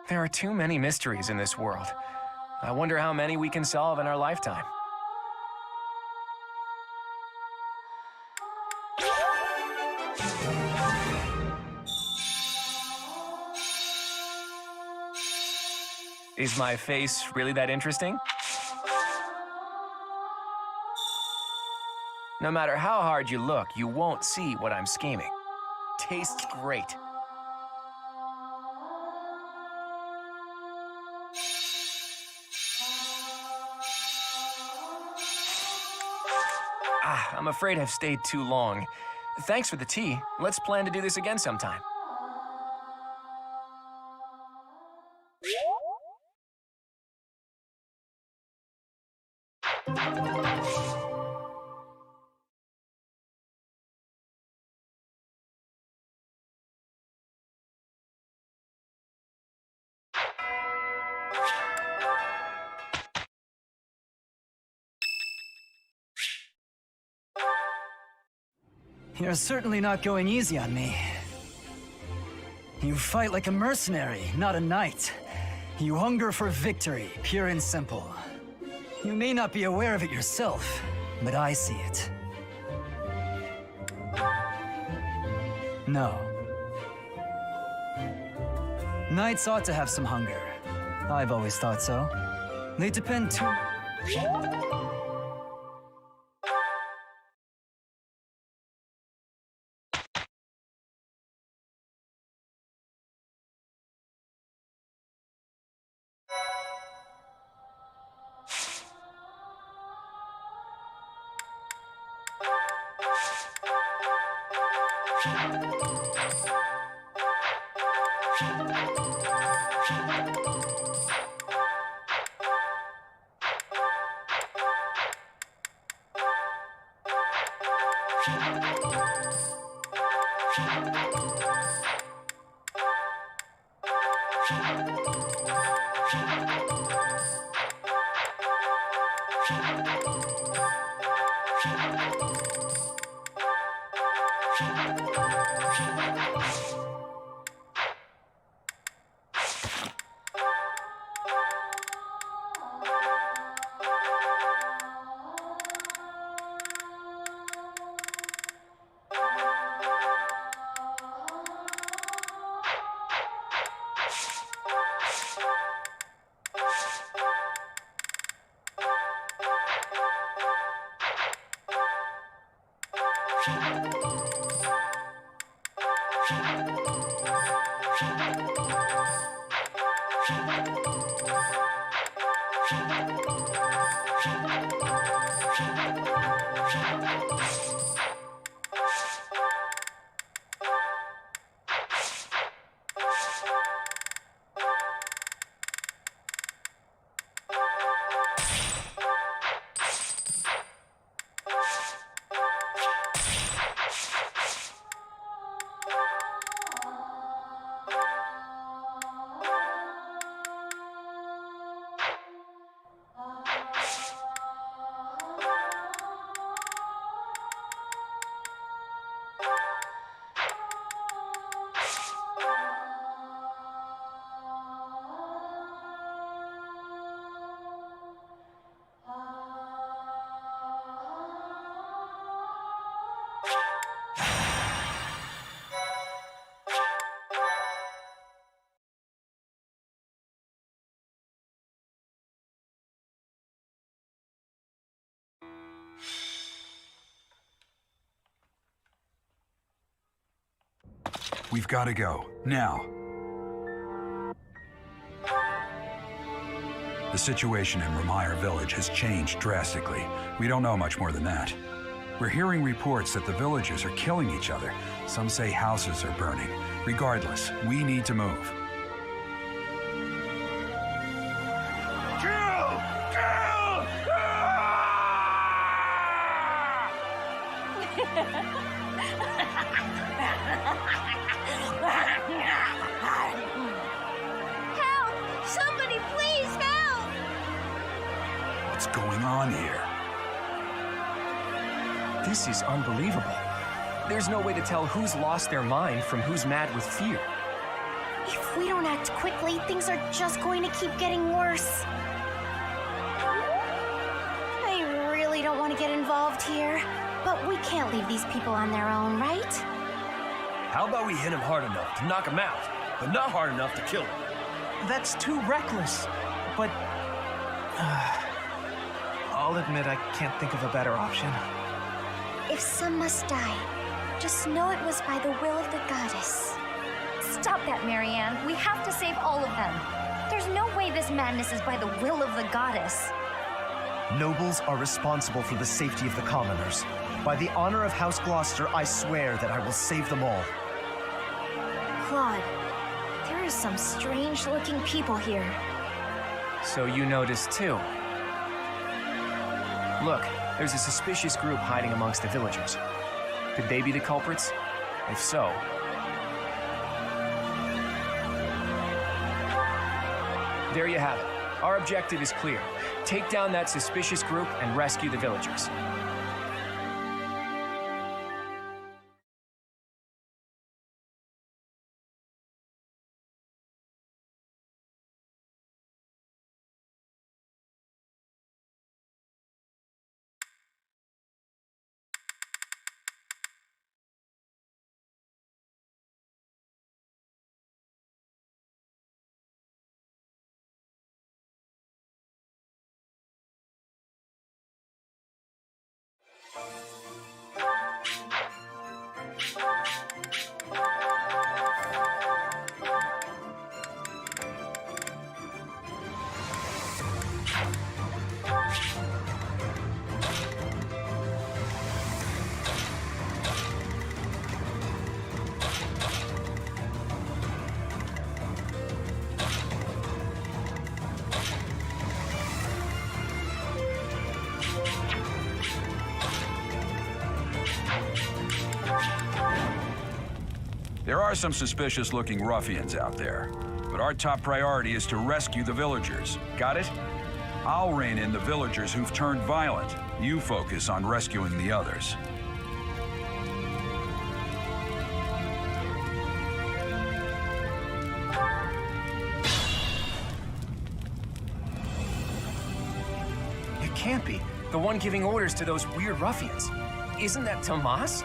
There are too many mysteries in this world. I wonder how many we can solve in our lifetime. Is my face really that interesting? No matter how hard you look, you won't see what I'm scheming. Tastes great. I'm afraid I've stayed too long. Thanks for the tea. Let's plan to do this again sometime. You're certainly not going easy on me. You fight like a mercenary, not a knight. You hunger for victory, pure and simple. You may not be aware of it yourself, but I see it. No. Knights ought to have some hunger. I've always thought so. They depend too... We've got to go. Now. The situation in Remire village has changed drastically. We don't know much more than that. We're hearing reports that the villagers are killing each other. Some say houses are burning. Regardless, we need to move. Help! Somebody please help! What's going on here? This is unbelievable. There's no way to tell who's lost their mind from who's mad with fear. If we don't act quickly, things are just going to keep getting worse. I really don't want to get involved here, but we can't leave these people on their own, right? How about we hit him hard enough to knock him out, but not hard enough to kill him? That's too reckless. But I'll admit I can't think of a better option. If some must die, just know it was by the will of the goddess. Stop that, Marianne. We have to save all of them. There's no way this madness is by the will of the goddess. Nobles are responsible for the safety of the commoners. By the honor of House Gloucester, I swear that I will save them all. Claude, there are some strange-looking people here. So you noticed too. Look, there's a suspicious group hiding amongst the villagers. Could they be the culprits? If so... There you have it. Our objective is clear. Take down that suspicious group and rescue the villagers. There are some suspicious-looking ruffians out there, but our top priority is to rescue the villagers. Got it? I'll rein in the villagers who've turned violent. You focus on rescuing the others. It can't be. The one giving orders to those weird ruffians. Isn't that Tomas?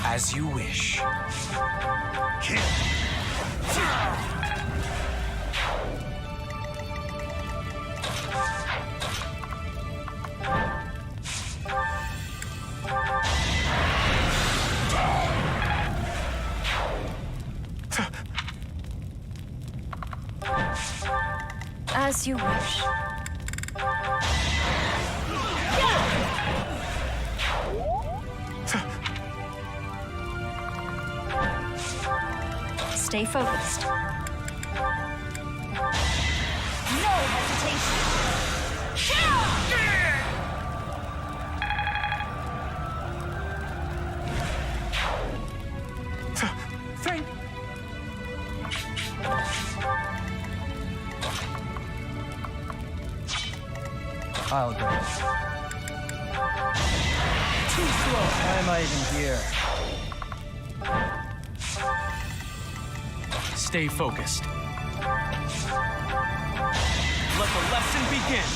As you wish. Kill. As you wish. Stay focused. No hesitation. Thank... I'll go. Too slow. Why am I even here? Stay focused. Let the lesson begin.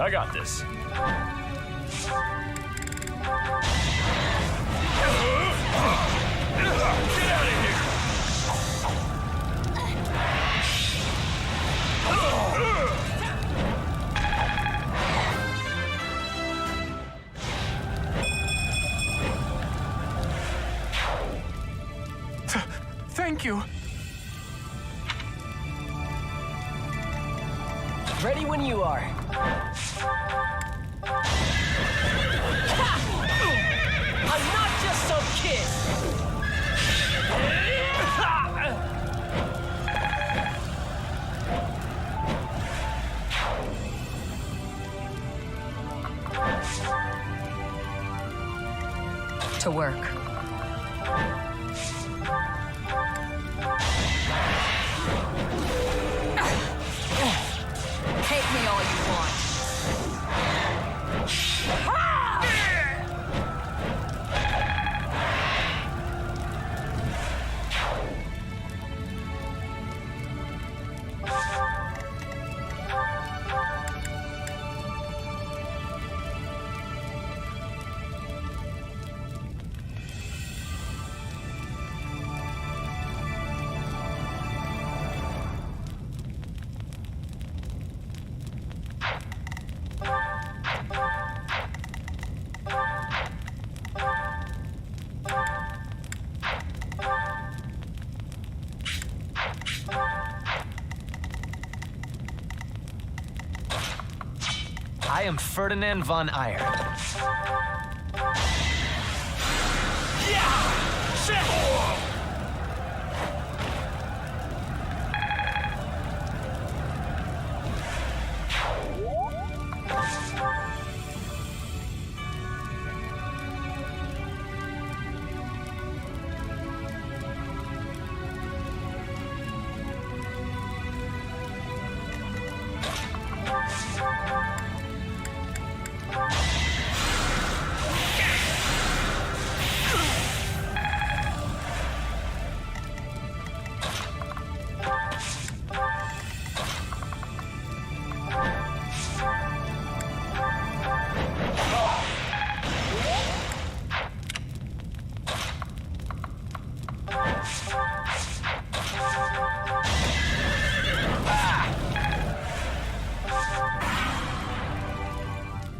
I got this. Get out of here! Thank you. Ready when you are. I'm not just some kid! To work. Hate me all you want. I am Ferdinand von Eyre.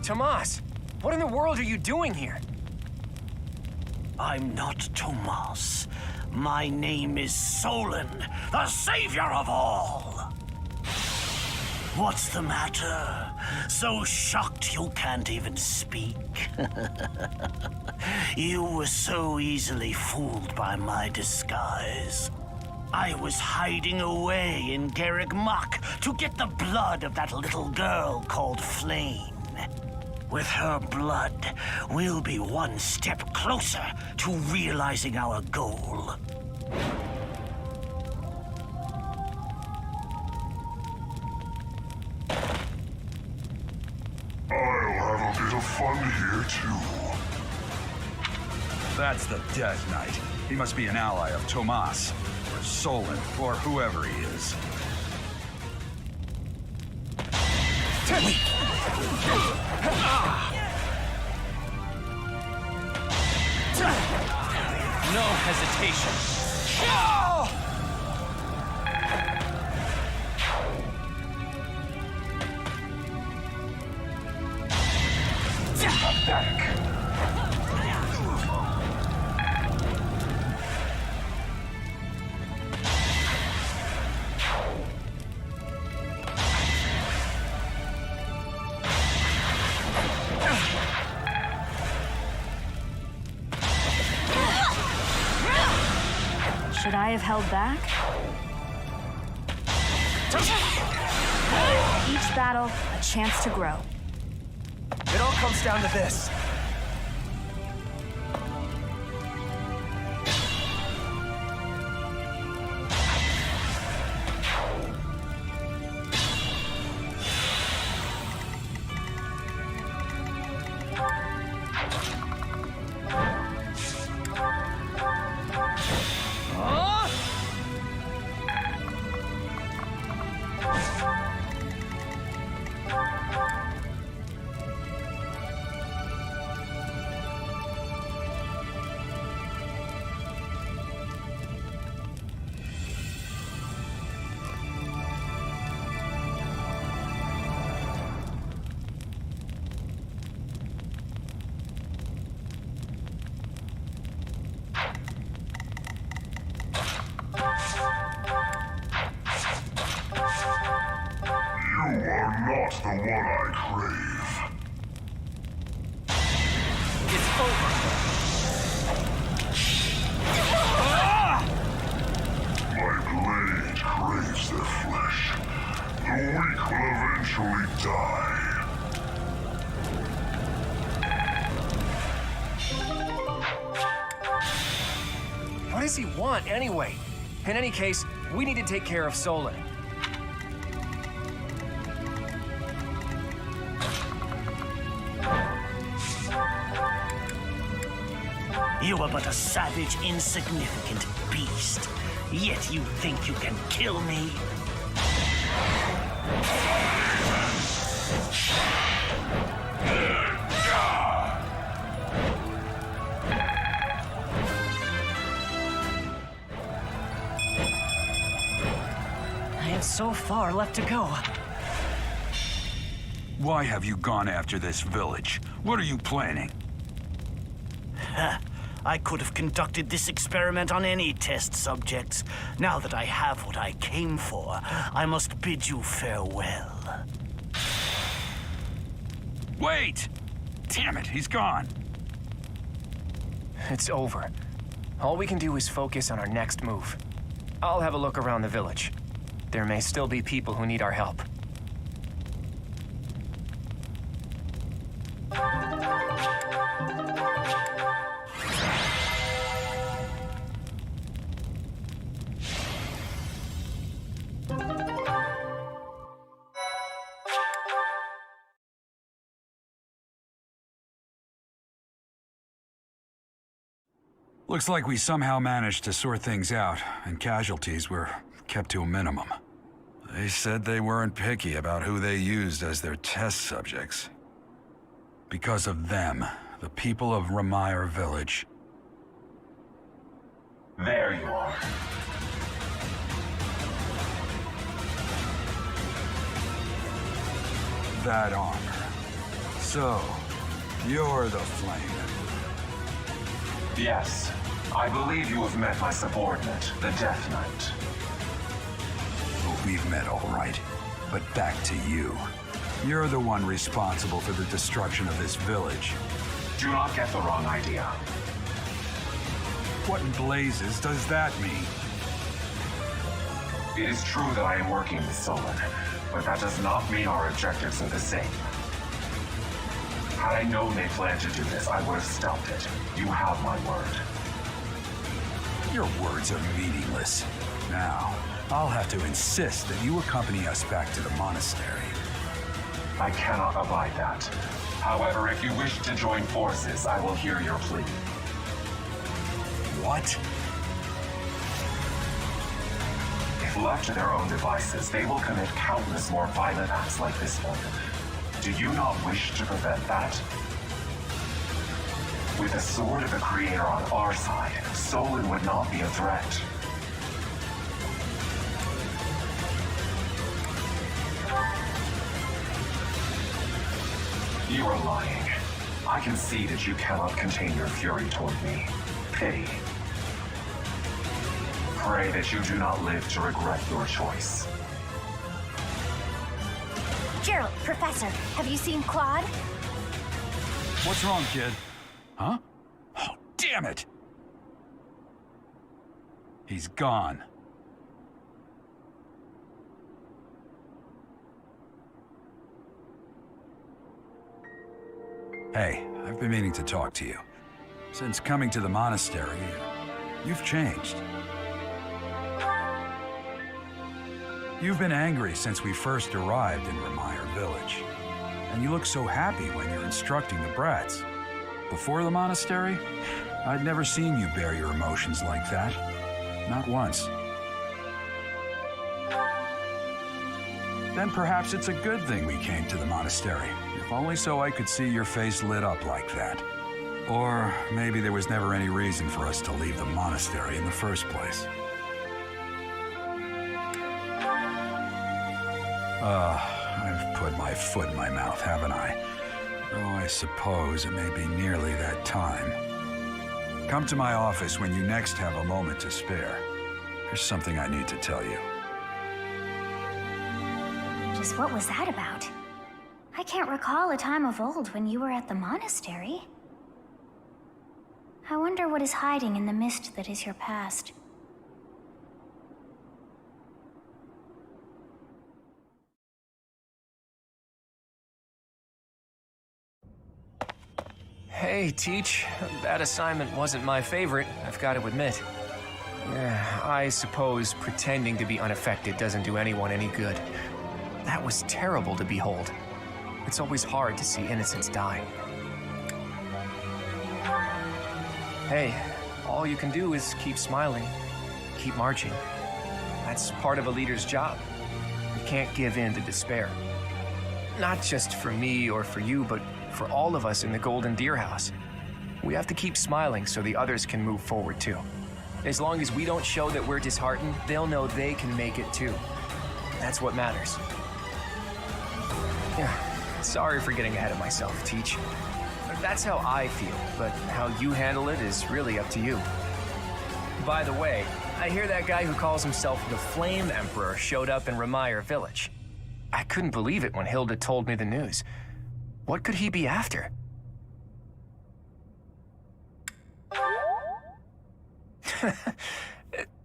Tomas, what in the world are you doing here? I'm not Tomas. My name is Solon, the savior of all. What's the matter? So shocked you can't even speak? You were so easily fooled by my disguise. I was hiding away in Garrick Mach to get the blood of that little girl called Flame. With her blood, we'll be one step closer to realizing our goal. I'll have a bit of fun here, too. That's the Death Knight. He must be an ally of Tomas, or Solon, or whoever he is. No hesitation. Should I have held back? Each battle, a chance to grow. It all comes down to this. the one I crave. It's over. My blade craves their flesh. The weak will eventually die. What does he want, anyway? In any case, we need to take care of Solon. You are but a savage, insignificant beast. Yet you think you can kill me? I have so far left to go. Why have you gone after this village? What are you planning? I could have conducted this experiment on any test subjects. Now that I have what I came for, I must bid you farewell. Wait! Damn it, he's gone. It's over. All we can do is focus on our next move. I'll have a look around the village. There may still be people who need our help. Looks like we somehow managed to sort things out, and casualties were kept to a minimum. They said they weren't picky about who they used as their test subjects. Because of them, the people of Remire village. There you are. That armor. So, you're the Flame. Yes, I believe you have met my subordinate, the Death Knight. Well, we've met all right. But back to you. You're the one responsible for the destruction of this village. Do not get the wrong idea. What in blazes does that mean? It is true that I am working with Solon, but that does not mean our objectives are the same. Had I known they planned to do this, I would have stopped it. You have my word. Your words are meaningless. Now, I'll have to insist that you accompany us back to the monastery. I cannot abide that. However, if you wish to join forces, I will hear your plea. What? If left to their own devices, they will commit countless more violent acts like this one. Do you not wish to prevent that? With the sword of the Creator on our side, Solon would not be a threat. You are lying. I can see that you cannot contain your fury toward me. Pity. Pray that you do not live to regret your choice. Gerald, Professor, have you seen Claude? What's wrong, kid? Huh? Oh, damn it! He's gone. Hey, I've been meaning to talk to you. Since coming to the monastery, you've changed. You've been angry since we first arrived in Remire village. And you look so happy when you're instructing the brats. Before the monastery, I'd never seen you bear your emotions like that. Not once. Then perhaps it's a good thing we came to the monastery. If only so I could see your face lit up like that. Or maybe there was never any reason for us to leave the monastery in the first place. I've put my foot in my mouth, haven't I? Though I suppose it may be nearly that time. Come to my office when you next have a moment to spare. There's something I need to tell you. Just what was that about? I can't recall a time of old when you were at the monastery. I wonder what is hiding in the mist that is your past. Hey, Teach. That assignment wasn't my favorite, I've got to admit. Yeah, I suppose pretending to be unaffected doesn't do anyone any good. That was terrible to behold. It's always hard to see innocents die. Hey, all you can do is keep smiling, keep marching. That's part of a leader's job. You can't give in to despair. Not just for me or for you, but for all of us in the Golden Deer House. We have to keep smiling so the others can move forward too. As long as we don't show that we're disheartened, they'll know they can make it too. That's what matters. Yeah, sorry for getting ahead of myself, Teach. That's how I feel, but how you handle it is really up to you. By the way, I hear that guy who calls himself the Flame Emperor showed up in Remire village. I couldn't believe it when Hilda told me the news. What could he be after?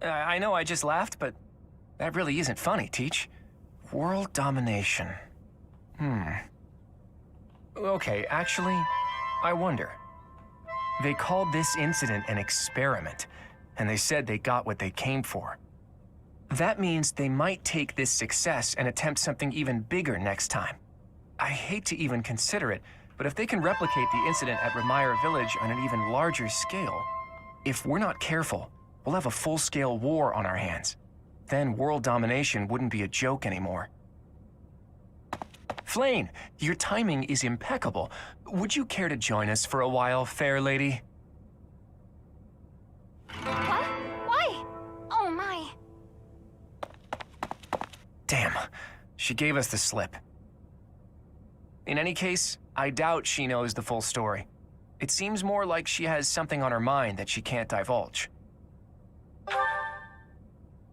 I know I just laughed, but that really isn't funny, Teach. World domination. Okay, actually, I wonder. They called this incident an experiment, and they said they got what they came for. That means they might take this success and attempt something even bigger next time. I hate to even consider it, but if they can replicate the incident at Remire village on an even larger scale, if we're not careful, we'll have a full-scale war on our hands. Then world domination wouldn't be a joke anymore. Flane, your timing is impeccable. Would you care to join us for a while, fair lady? What? Why? Oh my. Damn, she gave us the slip. In any case, I doubt she knows the full story. It seems more like she has something on her mind that she can't divulge.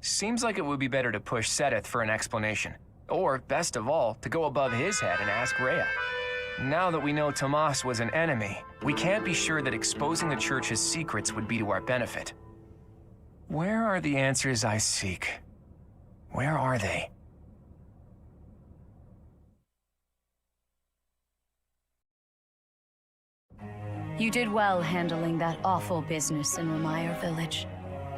Seems like it would be better to push Seteth for an explanation. Or, best of all, to go above his head and ask Rhea. Now that we know Tomas was an enemy, we can't be sure that exposing the Church's secrets would be to our benefit. Where are the answers I seek? Where are they? You did well handling that awful business in Remire village.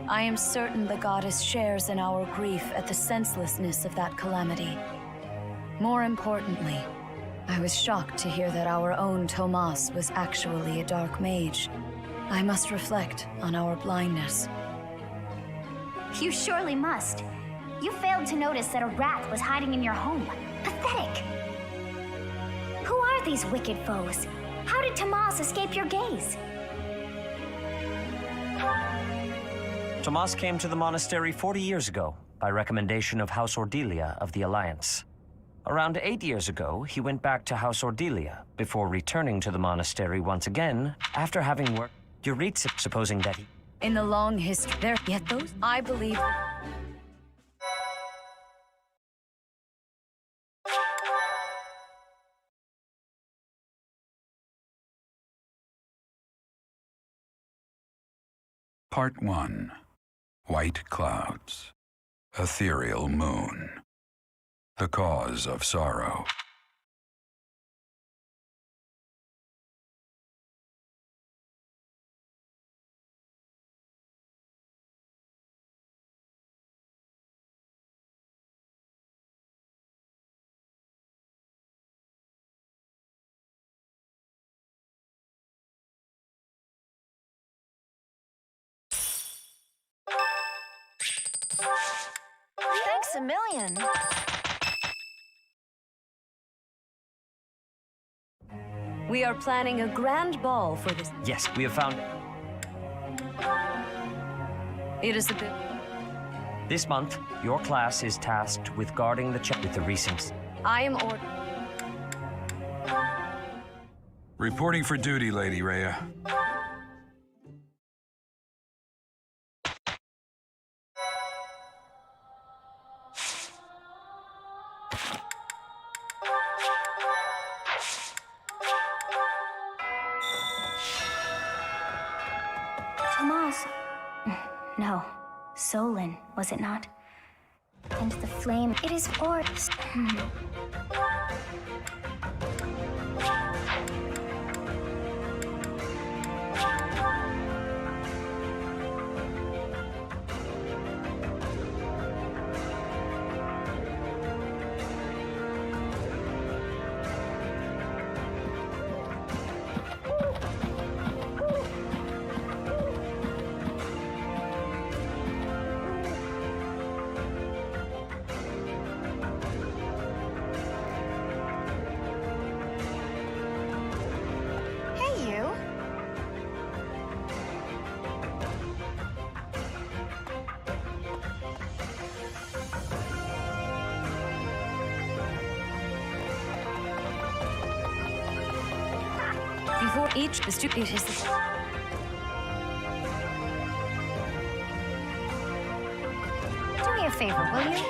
I am certain the goddess shares in our grief at the senselessness of that calamity. More importantly, I was shocked to hear that our own Tomas was actually a dark mage. I must reflect on our blindness. You surely must. You failed to notice that a rat was hiding in your home. Pathetic. Who are these wicked foes? How did Tomas escape your gaze? Tomas came to the monastery 40 years ago by recommendation of House Ordelia of the Alliance. Around 8 years ago, he went back to House Ordelia before returning to the monastery once again after having worked Euritza, supposing that he... In the long history, there yet those I believe. Part 1. White Clouds. Ethereal Moon. The Cause of Sorrow. Thanks a million. We are planning a grand ball for this. Yes, we have found... It is a bit... This month, your class is tasked with guarding the with the recent... I am ordered. Reporting for duty, Lady Rhea. Solon, was it not? And the flame, it is orbs. Before each, the student is the... Do me a favor, will you?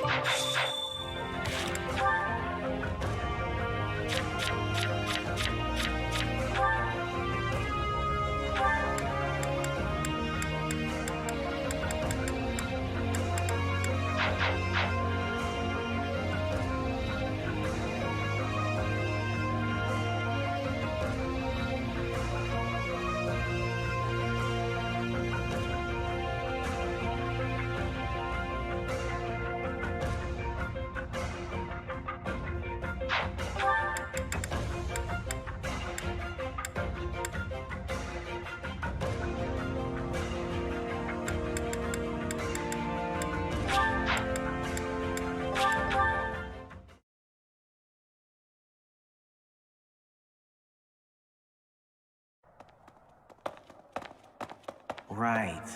Right.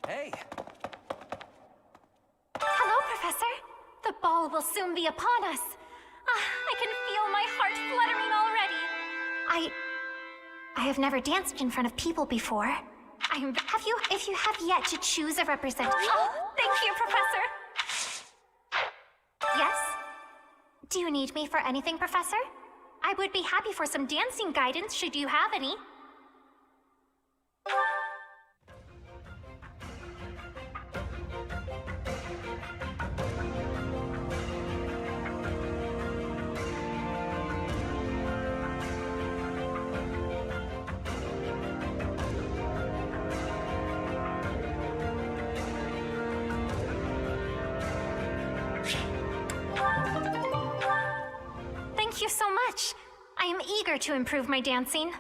Hey! Hello, Professor. The ball will soon be upon us. I can feel my heart fluttering already. I have never danced in front of people before. If you have yet to choose a representative... Oh, thank you, Professor. Yes? Do you need me for anything, Professor? I would be happy for some dancing guidance, should you have any. Thank you so much. I am eager to improve my dancing.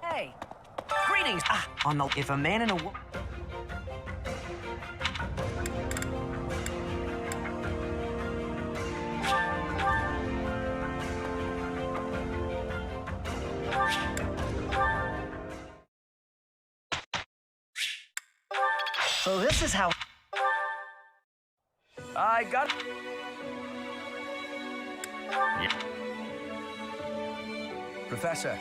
Hey! Greetings! If a man and a woman... So this is how... I got... Yeah. Professor.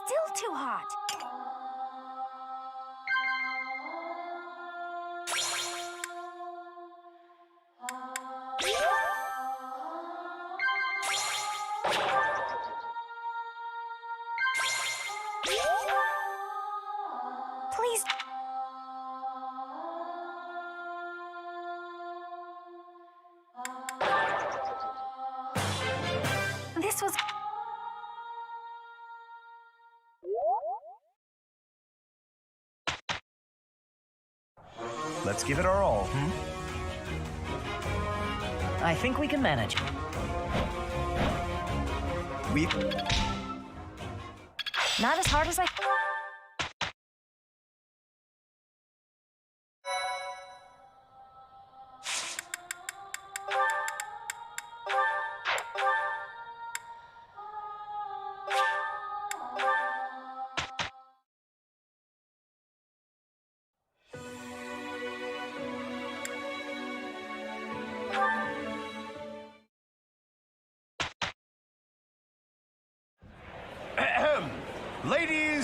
Still too hot. Please. This was... Let's give it our all, I think we can manage. Not as hard as I...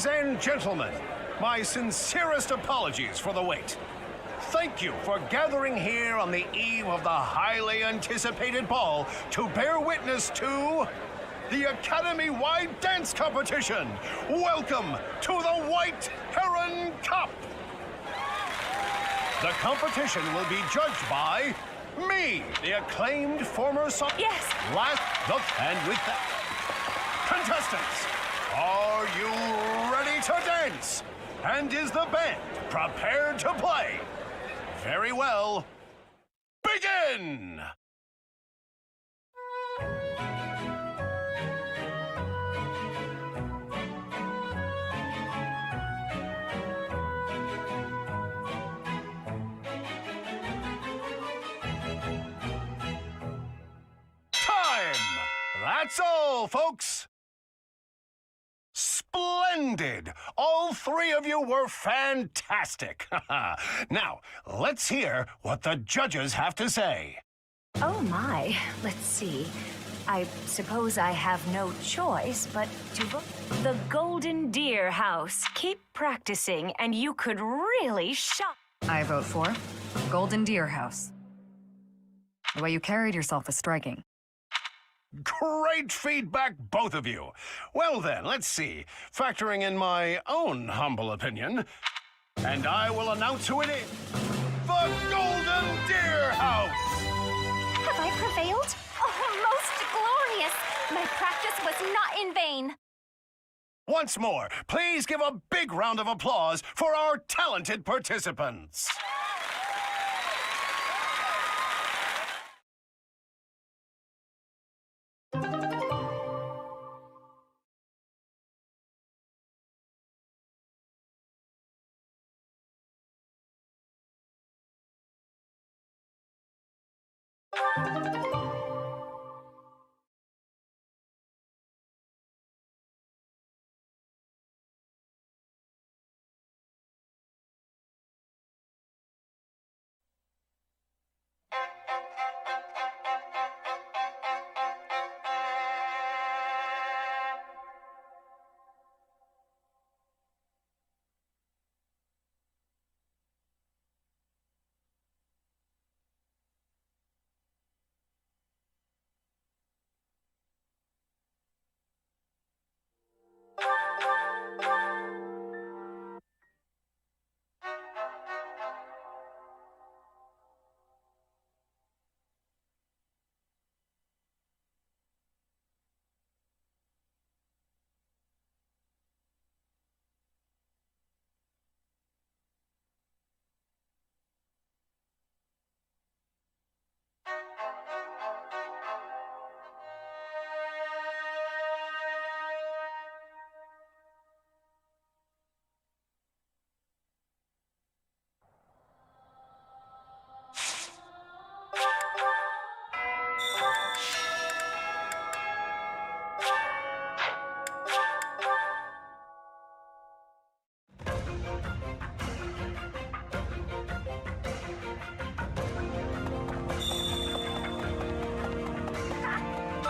Ladies and gentlemen, my sincerest apologies for the wait. Thank you for gathering here on the eve of the highly anticipated ball to bear witness to the Academy-wide dance competition. Welcome to the White Heron Cup. The competition will be judged by me, the acclaimed former Yes. And with that, contestants, are you ready to dance? And is the band prepared to play? Very well. Begin! That's all, folks. Splendid! All three of you were fantastic. Now, let's hear what the judges have to say. Oh my, let's see. I suppose I have no choice but to vote. The Golden Deer House. Keep practicing and you could really shock. I vote for Golden Deer House. The way you carried yourself was striking. Great feedback, both of you. Well then, let's see. Factoring in my own humble opinion, and I will announce who it is. The Golden Deer House! Have I prevailed? Oh, most glorious! My practice was not in vain. Once more, please give a big round of applause for our talented participants.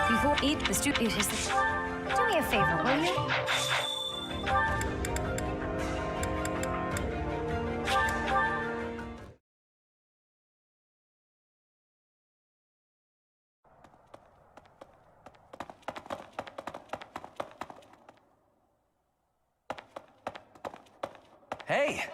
Before eat the stew, it is the... Do me a favor, will you? Hey!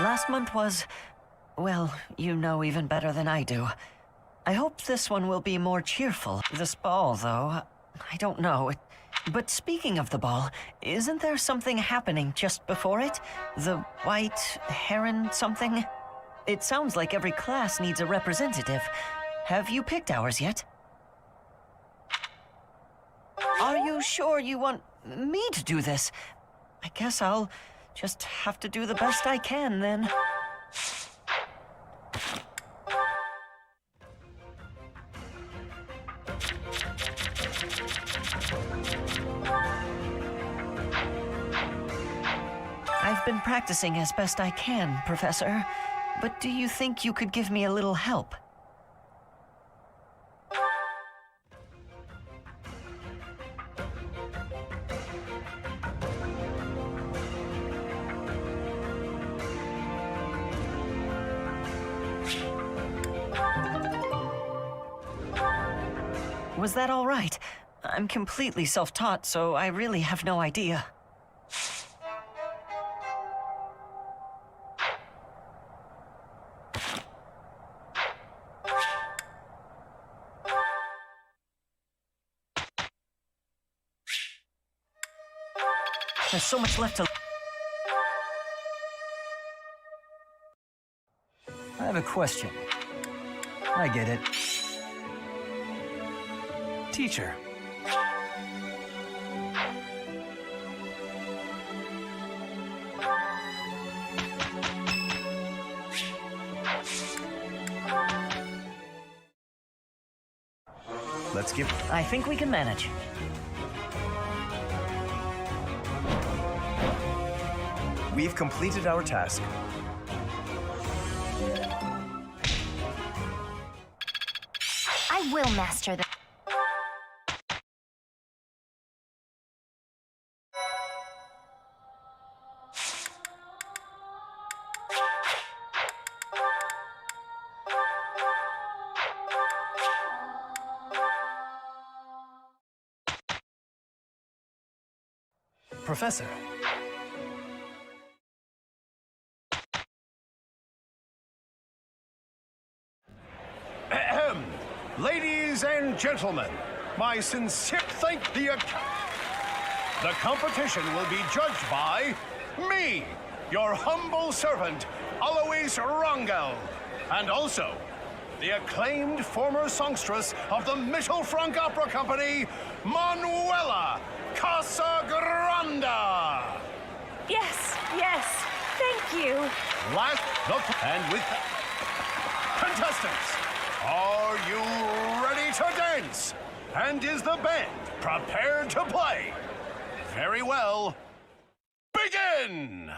Last month was, well, you know even better than I do. I hope this one will be more cheerful. This ball, though, I don't know. But speaking of the ball, isn't there something happening just before it? The White Heron something? It sounds like every class needs a representative. Have you picked ours yet? Are you sure you want me to do this? I guess I'll just have to do the best I can, then. I've been practicing as best I can, Professor. But do you think you could give me a little help? Was that all right? I'm completely self-taught, so I really have no idea. There's so much left to... I have a question. I get it. Teacher. Let's give... I think we can manage. We've completed our task. I will master them. Professor. Ahem. Ladies and gentlemen, my sincere the competition will be judged by me, your humble servant, Alois Rangel, and also the acclaimed former songstress of the Mittelfrank Opera Company, Manuela Casagranda. Yes, yes, thank you. And with contestants, are you ready to dance? And is the band prepared to play? Very well. Begin!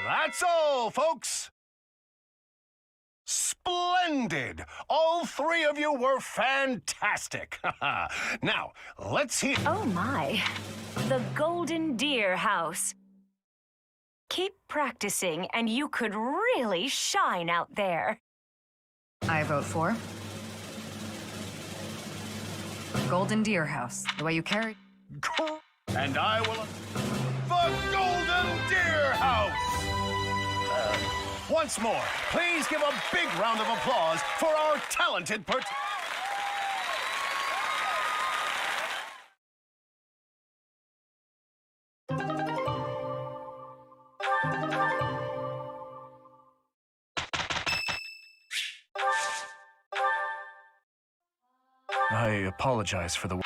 That's all, folks. Splendid! All three of you were fantastic. Now, let's hear... Oh my. The Golden Deer House. Keep practicing and you could really shine out there. I vote for Golden Deer House. The way you carry... And I will... The Golden Deer House! Once more, please give a big round of applause for our talented I apologize for the...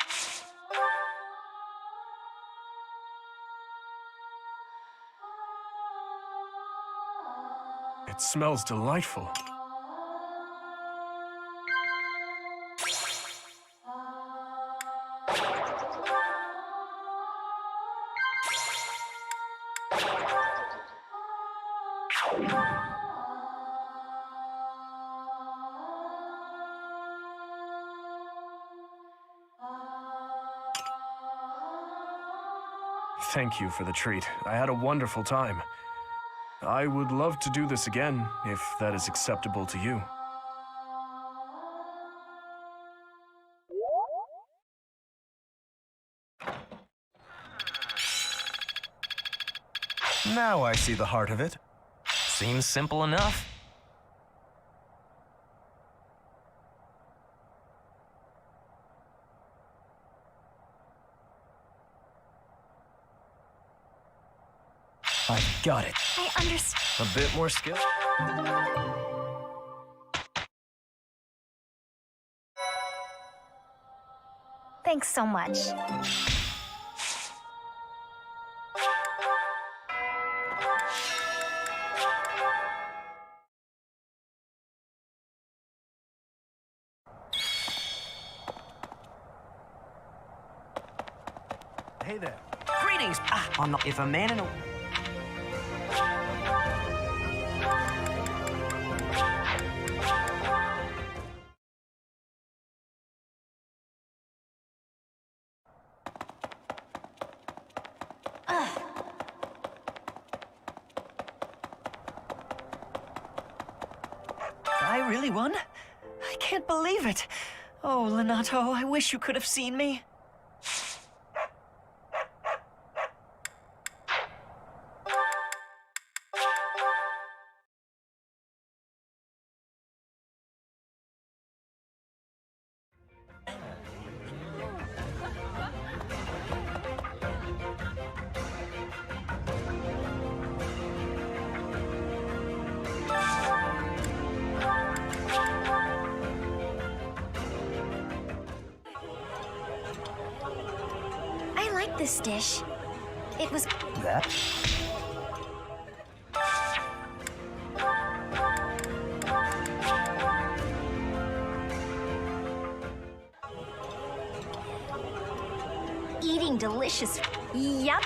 It smells delightful. Thank you for the treat. I had a wonderful time. I would love to do this again, if that is acceptable to you. Now I see the heart of it. Seems simple enough. I've got it. I understand. A bit more skill. Thanks so much. Hey there. Greetings! If a man in a... I really won? I can't believe it. Oh, Zanado, I wish you could have seen me. I like this dish. It was... That? Eating delicious. Yup.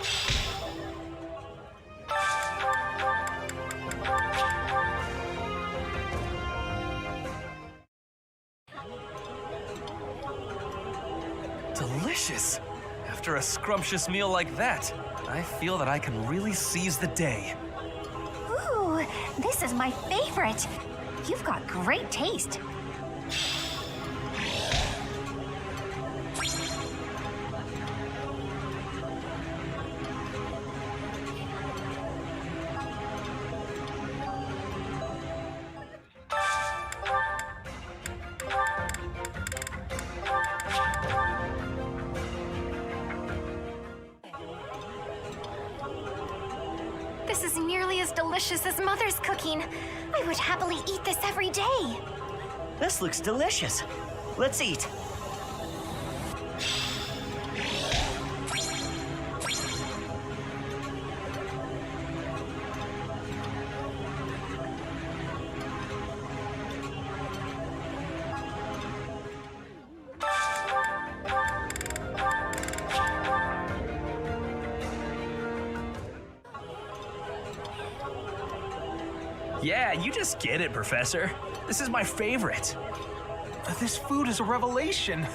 Delicious! After a scrumptious meal like that, I feel that I can really seize the day. Ooh, this is my favorite. You've got great taste. This is nearly as delicious as Mother's cooking. I would happily eat this every day. This looks delicious. Let's eat. Yeah, you just get it, Professor. This is my favorite. This food is a revelation.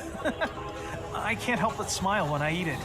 I can't help but smile when I eat it.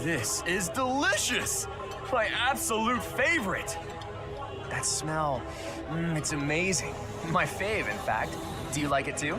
This is delicious! My absolute favorite! That smell, it's amazing. My fave, in fact. Do you like it too?